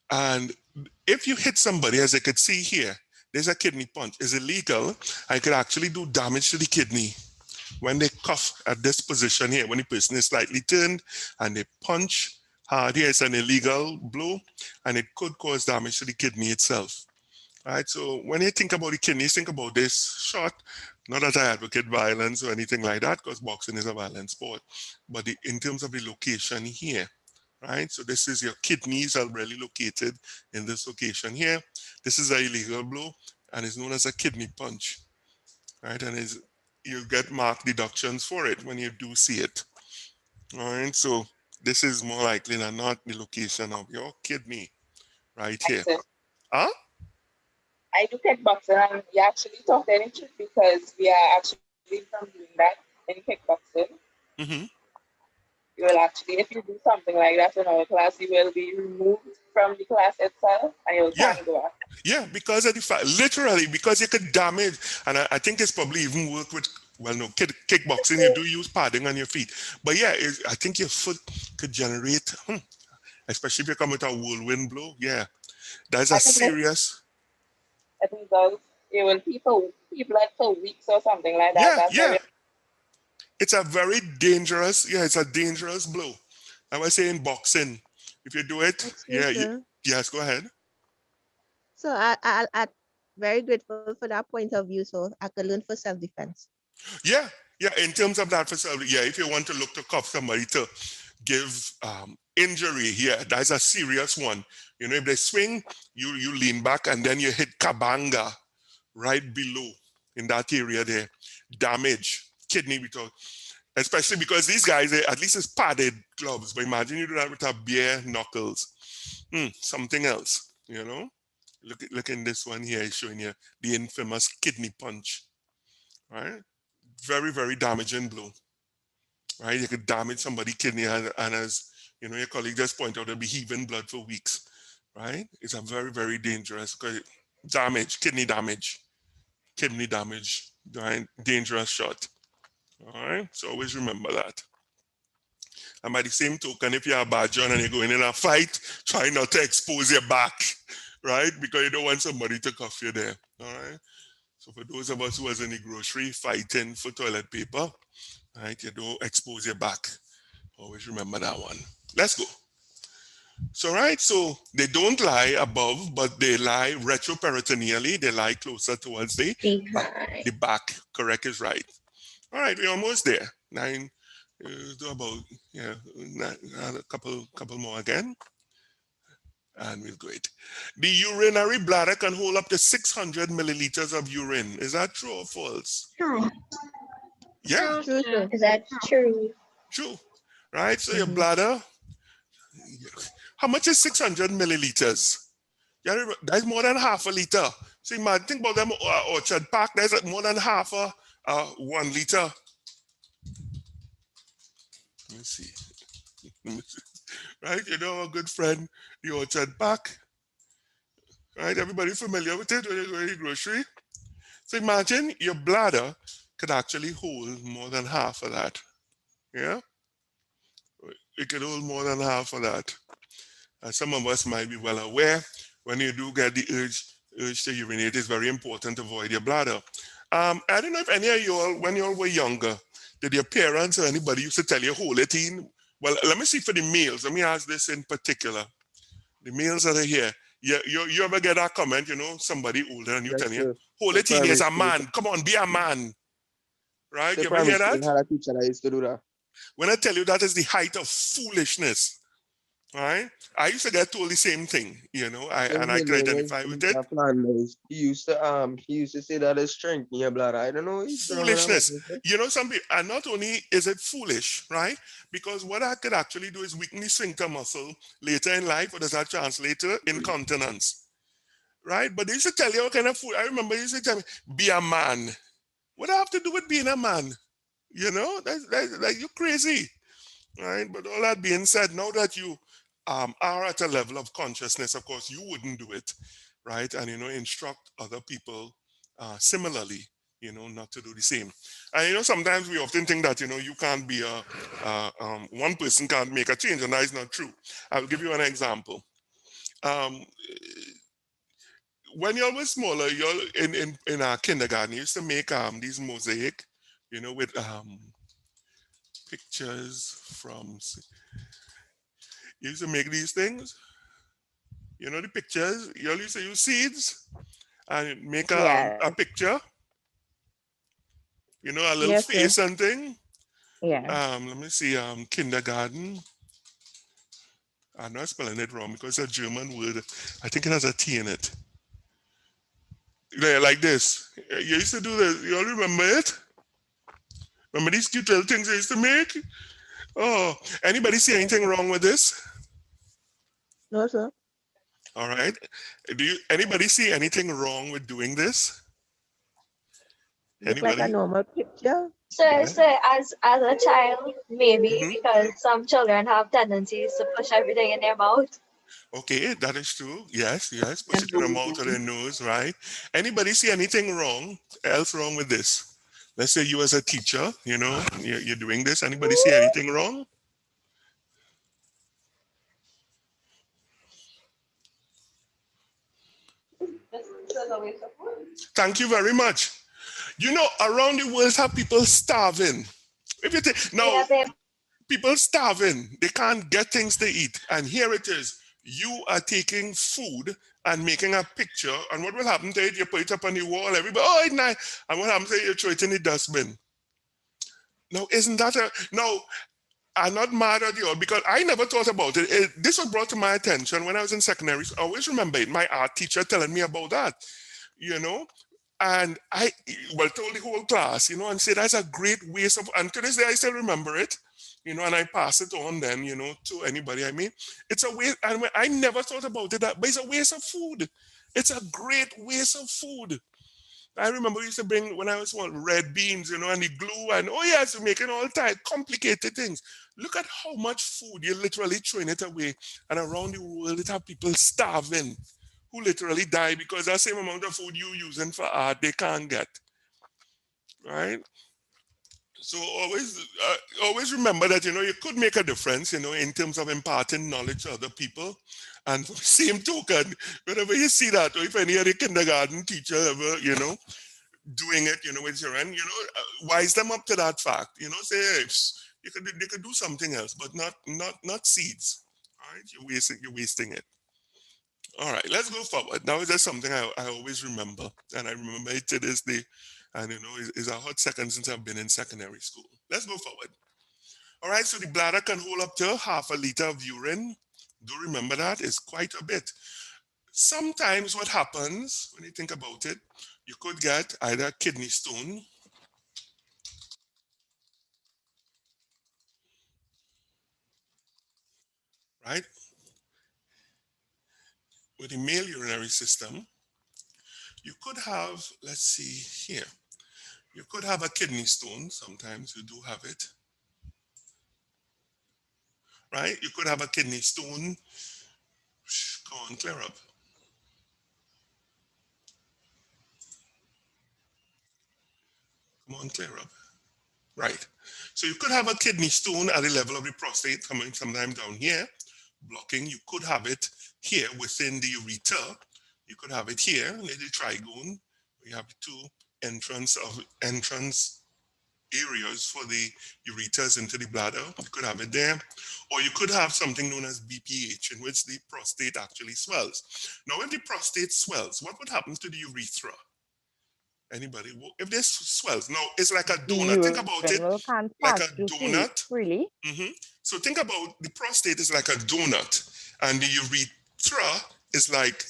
And if you hit somebody, as I could see here, there's a kidney punch. It's illegal. I could actually do damage to the kidney when they cuff at this position here, when the person is slightly turned and they punch hard here. It's an illegal blow, and it could cause damage to the kidney itself. All right, so when you think about the kidneys, think about this shot. Not that I advocate violence or anything like that, because boxing is a violent sport, but in terms of the location here, right? So this is your kidneys are really located in this location here. This is an illegal blow, and it's known as a kidney punch, right? And you get marked deductions for it when you do see it. All right, so this is more likely than not the location of your kidney right here. Huh? I do kickboxing, and we actually talked any truth because we are actually from doing that in kickboxing. Mm-hmm. You will actually, if you do something like that in our class, you will be removed from the class itself, and you can't go out. Yeah, because of the fact, literally, because you could damage, and I think it's probably even work with, well, no, kickboxing, you do use padding on your feet. But yeah, I think your foot could generate, especially if you come with a whirlwind blow. Yeah, that's a serious. I think those, it will people blood for weeks or something like that. Yeah. It's a very dangerous, it's a dangerous blow. I was saying boxing. If you do it, yes, go ahead. So I'm very grateful for that point of view. So I could learn for self-defense. Yeah, in terms of that for self, if you want to look to cuff somebody to give injury, that's a serious one. You know, if they swing, you lean back and then you hit kabanga right below in that area there. Damage, kidney, especially because these guys, at least it's padded gloves. But imagine you do that with a bare knuckles. something else, you know. Look in this one here, showing you the infamous kidney punch, right? Very, very damaging blow, right? You could damage somebody's kidney, and as you know, your colleague just pointed out, they'll be heaving blood for weeks, right? It's a very, very dangerous damage, kidney damage, right? Dangerous shot, all right? So always remember that. And by the same token, if you're a bad John and you're going in a fight, try not to expose your back, right? Because you don't want somebody to cuff you there, all right? So for those of us who was in the grocery fighting for toilet paper, right, you don't expose your back. Always remember that one. Let's go. So, right, so they don't lie above, but they lie retroperitoneally. They lie closer towards the back. Correct is right. All right, we're almost there. 9. Do about a couple more again, and we'll go it. The urinary bladder can hold up to 600 milliliters of urine. Is that true or false? True. Yeah. True. Is that true? True. Right. So your bladder. How much is 600 milliliters? Yeah, that's more than half a liter. See, man, think about them Orchard Park. There's more than half a 1 liter. Let me see. Right, you know, a good friend, the Orchard Park. Right, everybody familiar with it when you go to the grocery? So imagine your bladder could actually hold more than half of that. Yeah? It could hold more than half of that. As some of us might be well aware, when you do get the urge to urinate, it's very important to avoid your bladder. I don't know if any of you all, when you all were younger, did your parents or anybody used to tell you, hold it in? Well, let me see for the males. Let me ask this in particular. The males that are here, you ever get that comment, you know, somebody older and you tell you, hold it in, as a man. Come on, be a man. Right? You ever hear that? Had a teacher that used to do that. When I tell you that is the height of foolishness, right? I used to get told the same thing, you know, and I could identify with it. He used to say that is strength in your bladder. I don't know. Foolishness. You know, some people, and not only is it foolish, right? Because what I could actually do is weaken the sphincter muscle later in life. What does that translate to? Incontinence, right? But they used to tell you what kind of food. I remember they used to tell me, be a man. What do I have to do with being a man? You know, that's like, you're crazy, right? But all that being said, now that you are at a level of consciousness, of course, you wouldn't do it, right? And, you know, instruct other people similarly, you know, not to do the same. And, you know, sometimes we often think that, you know, you can't be one person can't make a change, and that is not true. I'll give you an example. When you were smaller, you're in our kindergarten, you used to make these mosaic, you know, with pictures from, you used to make these things, you know, the pictures, you all used to use seeds and make a picture, you know, a little face and thing. Yeah. Let me see, kindergarten. I'm not spelling it wrong because it's a German word. I think it has a T in it. Yeah, like this. You used to do this. You all remember it? Remember these cute little things I used to make? Oh, anybody see anything wrong with this? No, sir. All right. Anybody see anything wrong with doing this? Look like a normal picture. So as a child, maybe because some children have tendencies to push everything in their mouth. Okay, that is true. Yes, push it in the mouth or their nose, right? Anybody see anything else wrong with this? Let's say you as a teacher, you know, you're doing this. Anybody see anything wrong? Thank you very much. You know, around the world have people starving. If you think, now, people starving, they can't get things to eat. And here it is. You are taking food and making a picture, and what will happen to it? You put it up on the wall, everybody, oh, it's nice. And what happens to it? You throw it in the dustbin. Now, isn't that no, I'm not mad at you all because I never thought about it. This was brought to my attention when I was in secondary. I always remember it, my art teacher telling me about that, you know, and told the whole class, you know, and said that's a great waste of, and to this day I still remember it, and I pass it on then, to anybody. I mean, it's a waste. And I never thought about it, but it's a waste of food. It's a great waste of food. I remember we used to bring, when I was small, red beans, and the glue, and oh yes, we're making all type complicated things. Look at how much food you're literally throwing it away. And around the world, it have people starving who literally die because that same amount of food you using for art, they can't get. Right? So always remember that, you could make a difference, in terms of imparting knowledge to other people. And same token, whenever you see that, or if any other kindergarten teacher ever, doing it, with children, wise them up to that fact, say, hey, they could do something else, but not seeds. All right, you're wasting it. All right, let's go forward. Now is just something I always remember, and I remember it to this day, and it's a hot second since I've been in secondary school. Let's go forward. All right, so the bladder can hold up to half a liter of urine. Do remember that? It's quite a bit. Sometimes what happens, when you think about it, you could get either kidney stone, right? With the male urinary system, you could have, let's see here, you could have a kidney stone. Sometimes you do have it, right? You could have a kidney stone. Come on, clear up. Come on, clear up. Right. So you could have a kidney stone at the level of the prostate coming sometime down here, blocking. You could have it here within the ureter. You could have it here, near the trigone. We have two entrance areas for the ureters into the bladder. You could have it there. Or you could have something known as BPH, in which the prostate actually swells. Now, if the prostate swells, what would happen to the urethra? Anybody? If this swells, now it's like a donut. Think about it like a donut. Really? So think about the prostate is like a donut, and the urethra is like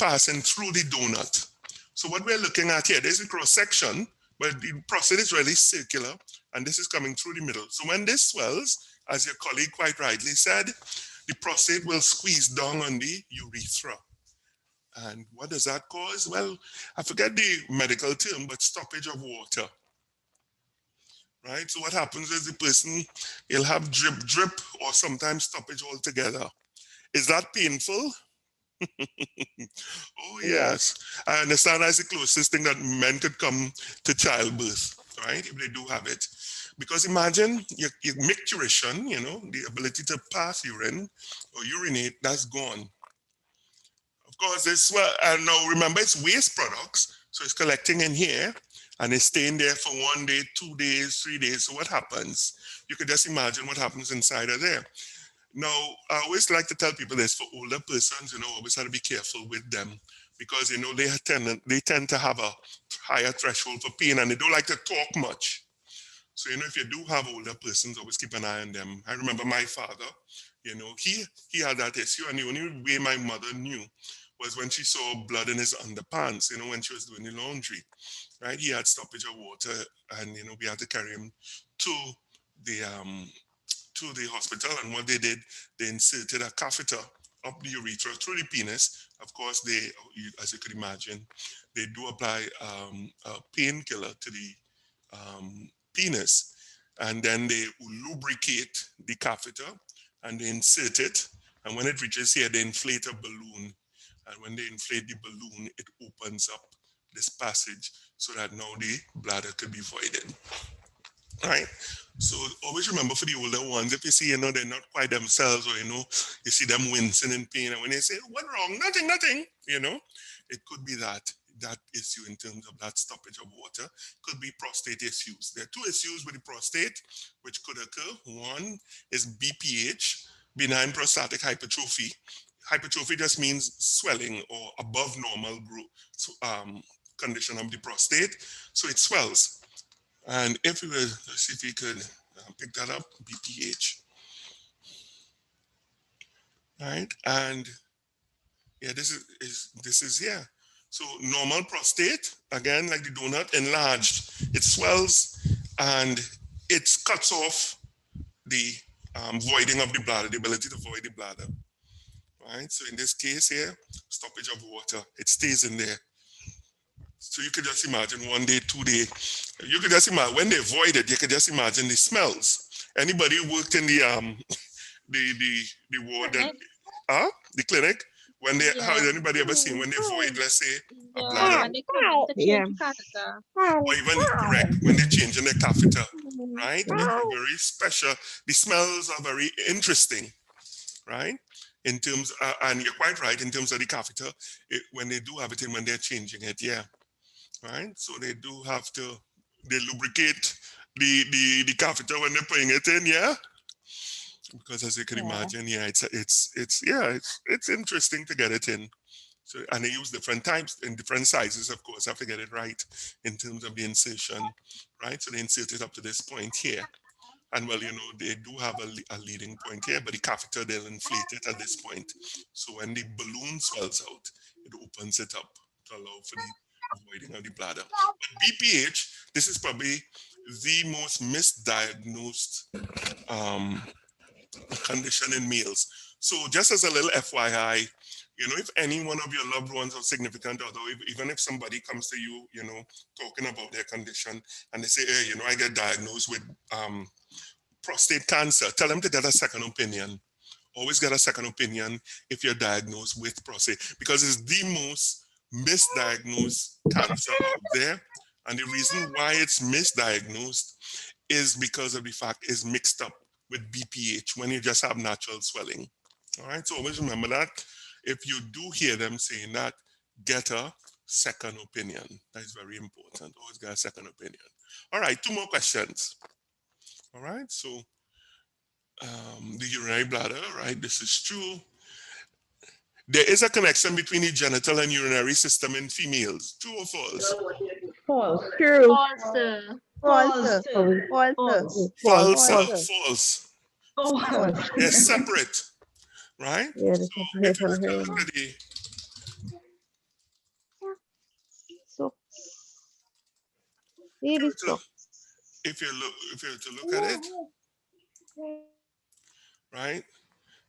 passing through the donut. So what we're looking at here, there's a cross section, but the prostate is really circular, and this is coming through the middle. So when this swells, as your colleague quite rightly said, the prostate will squeeze down on the urethra. And what does that cause? Well, I forget the medical term, but stoppage of water. Right? So what happens is the person, he'll have drip, or sometimes stoppage altogether. Is that painful? Oh, yes. I understand that's the closest thing that men could come to childbirth, right? If they do have it. Because imagine your micturition, the ability to pass urine or urinate, that's gone. Of course, and now remember, it's waste products, so it's collecting in here, and it's staying there for 1 day, 2 days, 3 days. So what happens? You could just imagine what happens inside of there. Now, I always like to tell people this for older persons, always have to be careful with them, because, they tend to have a higher threshold for pain, and they don't like to talk much. So, if you do have older persons, always keep an eye on them. I remember my father, he had that issue, and the only way my mother knew was when she saw blood in his underpants, when she was doing the laundry, right? He had stoppage of water, and, we had to carry him to the hospital. And what they did, they inserted a catheter up the urethra through the penis. Of course, as you could imagine, they do apply a painkiller to the penis, and then they lubricate the catheter, and they insert it. And when it reaches here, they inflate a balloon. And when they inflate the balloon, it opens up this passage so that now the bladder could be voided. All right. So always remember, for the older ones, if you see, they're not quite themselves, or, you see them wincing in pain, and when they say, what wrong? Nothing, it could be that issue in terms of that stoppage of water. Could be prostate issues. There are two issues with the prostate which could occur. One is BPH, benign prostatic hypertrophy. Hypertrophy just means swelling or above normal condition of the prostate. So it swells. And if we were, let's see if we could pick that up, BPH. Right? And yeah, this is here. So normal prostate, again, like the donut, enlarged. It swells and it cuts off the voiding of the bladder, the ability to void the bladder. Right? So in this case here, stoppage of water, it stays in there. So you could just imagine 1 day, 2 day. You could just imagine when they void it, you could just imagine the smells. Anybody who worked in the the ward that the clinic, when they how has anybody ever seen when they void, let's say, a bladder? When they come to change the catheter. Or even correct when they're changing the catheter, right? It's very special. The smells are very interesting, right? In terms, and you're quite right in terms of the catheter, when they do have it in, when they're changing it, yeah, right? So they do have to, they lubricate the catheter when they're putting it in, yeah? Because as you can imagine, yeah, it's interesting to get it in. So, and they use different types and different sizes, of course, have to get it right in terms of the insertion, right? So they insert it up to this point here. And well, you know, they do have a leading point here, but the catheter, they'll inflate it at this point. So when the balloon swells out, it opens it up to allow for the voiding of the bladder. But BPH, this is probably the most misdiagnosed condition in males. So just as a little FYI, you know, if any one of your loved ones or significant other, even if somebody comes to you, you know, talking about their condition and they say, hey, you know, I get diagnosed with prostate cancer, tell them to get a second opinion. Always get a second opinion if you're diagnosed with prostate, because it's the most misdiagnosed cancer out there. And the reason why it's misdiagnosed is because of the fact it's mixed up with BPH when you just have natural swelling. All right, so always remember that. If you do hear them saying that, get a second opinion. That is very important. Always get a second opinion. All right, 2 more questions. All right, so the urinary bladder, right? This is true. There is a connection between the genital and urinary system in females. True or false? False. True. False. False. They're separate, right? Yeah, so if you look at the if you were to look at it, right?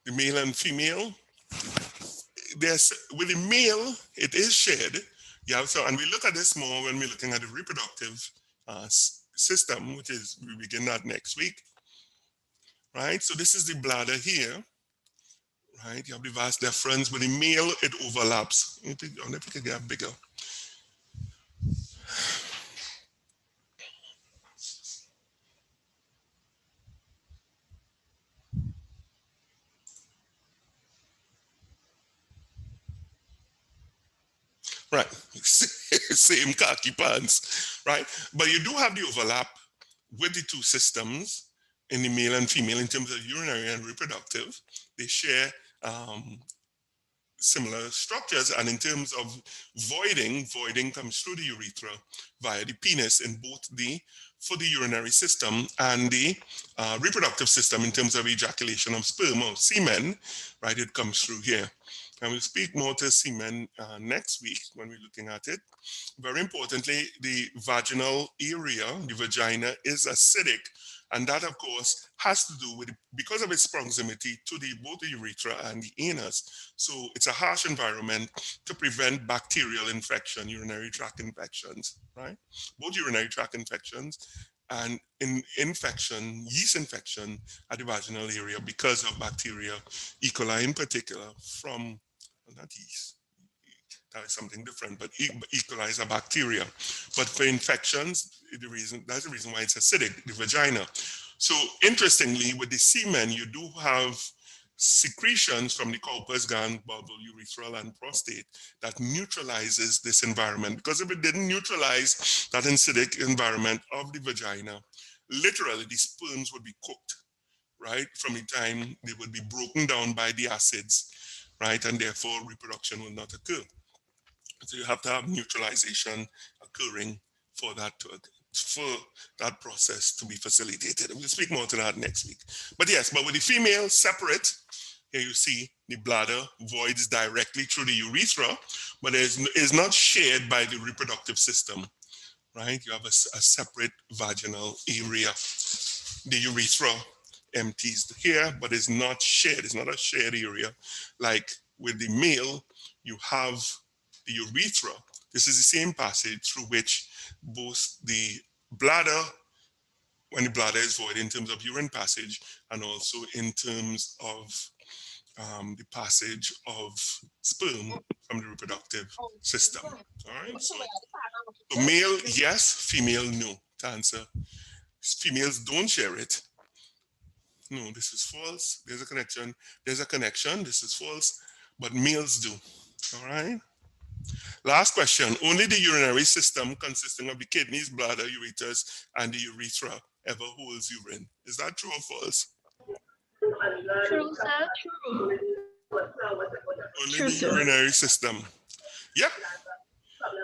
The male and female, there's with the male, it is shared. Yeah, so and we look at this more when we're looking at the reproductive system, which is we begin that next week. Right? So this is the bladder here. Right? You have the vas deferens. With the male, it overlaps. I wonder if we could get bigger. Right, same khaki pants, right? But you do have the overlap with the 2 systems in the male and female in terms of urinary and reproductive. They share similar structures, and in terms of voiding comes through the urethra via the penis in both for the urinary system and the reproductive system in terms of ejaculation of sperm or semen, right? It comes through here. And we'll speak more to semen next week when we're looking at it. Very importantly, the vaginal area, the vagina, is acidic. And that, of course, has to do with, because of its proximity to both the urethra and the anus. So it's a harsh environment to prevent bacterial infection, urinary tract infections, right? Both urinary tract infections and yeast infection at the vaginal area because of bacteria, E. coli in particular, from, well, not yeast, that is something different, but E. coli is a bacteria. But for infections, that's the reason why it's acidic, the vagina. So interestingly, with the semen, you do have secretions from the corpus, gland, bubble, urethral, and prostate that neutralizes this environment. Because if it didn't neutralize that acidic environment of the vagina, literally the sperms would be cooked, right? From the time they would be broken down by the acids, right? And therefore reproduction will not occur. So you have to have neutralization occurring for that process to be facilitated. We'll speak more to that next week. But yes, but with the female separate, here you see the bladder voids directly through the urethra, but is not shared by the reproductive system, right? You have a separate vaginal area. The urethra empties here, but it's not shared. It's not a shared area. Like with the male, you have the urethra. This is the same passage through which both the bladder, when the bladder is void in terms of urine passage, and also in terms of the passage of sperm from the reproductive system. All right, so male, yes, female, no. To answer, females don't share it. No, this is false. There's a connection. There's a connection. This is false, but males do. All right. Last question. Only the urinary system consisting of the kidneys, bladder, ureters, and the urethra ever holds urine. Is that true or false? True, sir. True. Only True, the sir. urinary system. Yeah.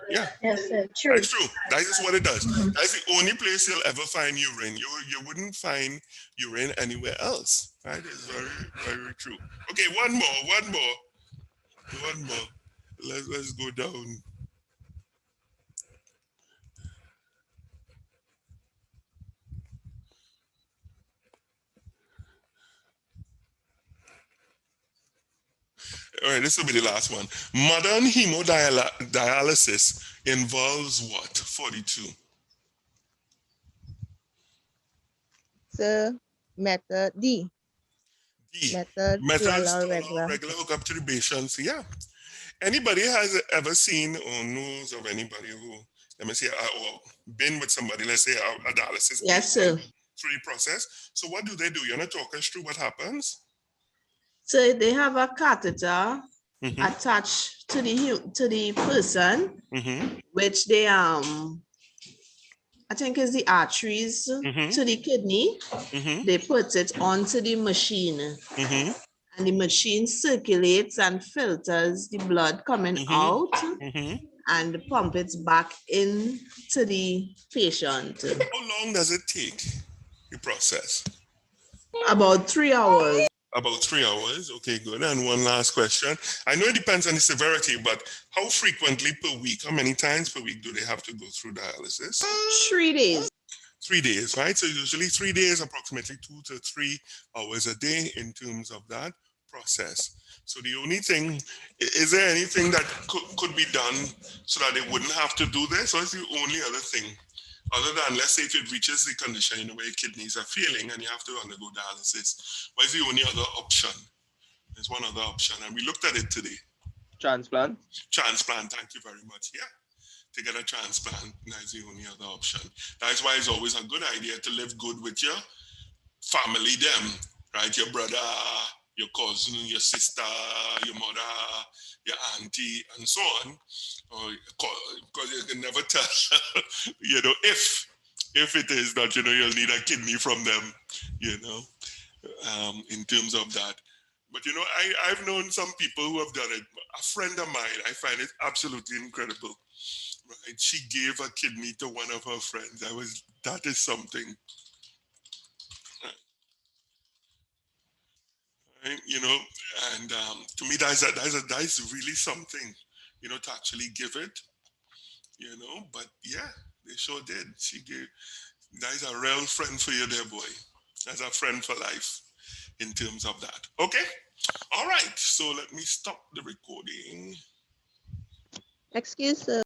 Yeah. Yes, sir. True. That's true. That is what it does. That's the only place you'll ever find urine. You wouldn't find urine anywhere else. That is very, very true. Okay, one more. Let's go down. All right, this will be the last one. Modern hemodialysis involves what? 42. So method D. Method to Methods allow to allow regular. regular hookup to the patients. Yeah. Anybody has ever seen or knows of anybody who, let me say, or been with somebody, let's say a dialysis Yes, sir. through the process? So what do? You want to talk us through what happens? So they have a catheter attached to the person, which they I think is the arteries to the kidney. They put it onto the machine, and the machine circulates and filters the blood coming out and pump it back into the patient. How long does it take, the process? About 3 hours. About 3 hours. Okay, good. And one last question. I know it depends on the severity, but how frequently per week, how many times per week do they have to go through dialysis? 3 days. 3 days, right? So usually 3 days, approximately 2 to 3 hours a day in terms of that process. So the only thing, is there anything that could be done so that they wouldn't have to do this? Or is the only other thing? Other than, let's say, if it reaches the condition in where your kidneys are failing and you have to undergo dialysis, what is the only other option? There's one other option, and we looked at it today. Transplant. Transplant, thank you very much. Yeah, to get a transplant, that's the only other option. That's why it's always a good idea to live good with your family, them, right? Your brother, your cousin, your sister, your mother, your auntie, and so on. Because you can never tell, if it is that, you'll need a kidney from them, in terms of that. But, I've known some people who have done it. A friend of mine, I find it absolutely incredible. Right? She gave a kidney to one of her friends. That is something. Right? And to me, that is really something, to actually give it, but yeah, they sure did. She gave, that is a real friend for you there, boy. That's a friend for life in terms of that. Okay. All right. So let me stop the recording. Excuse, sir.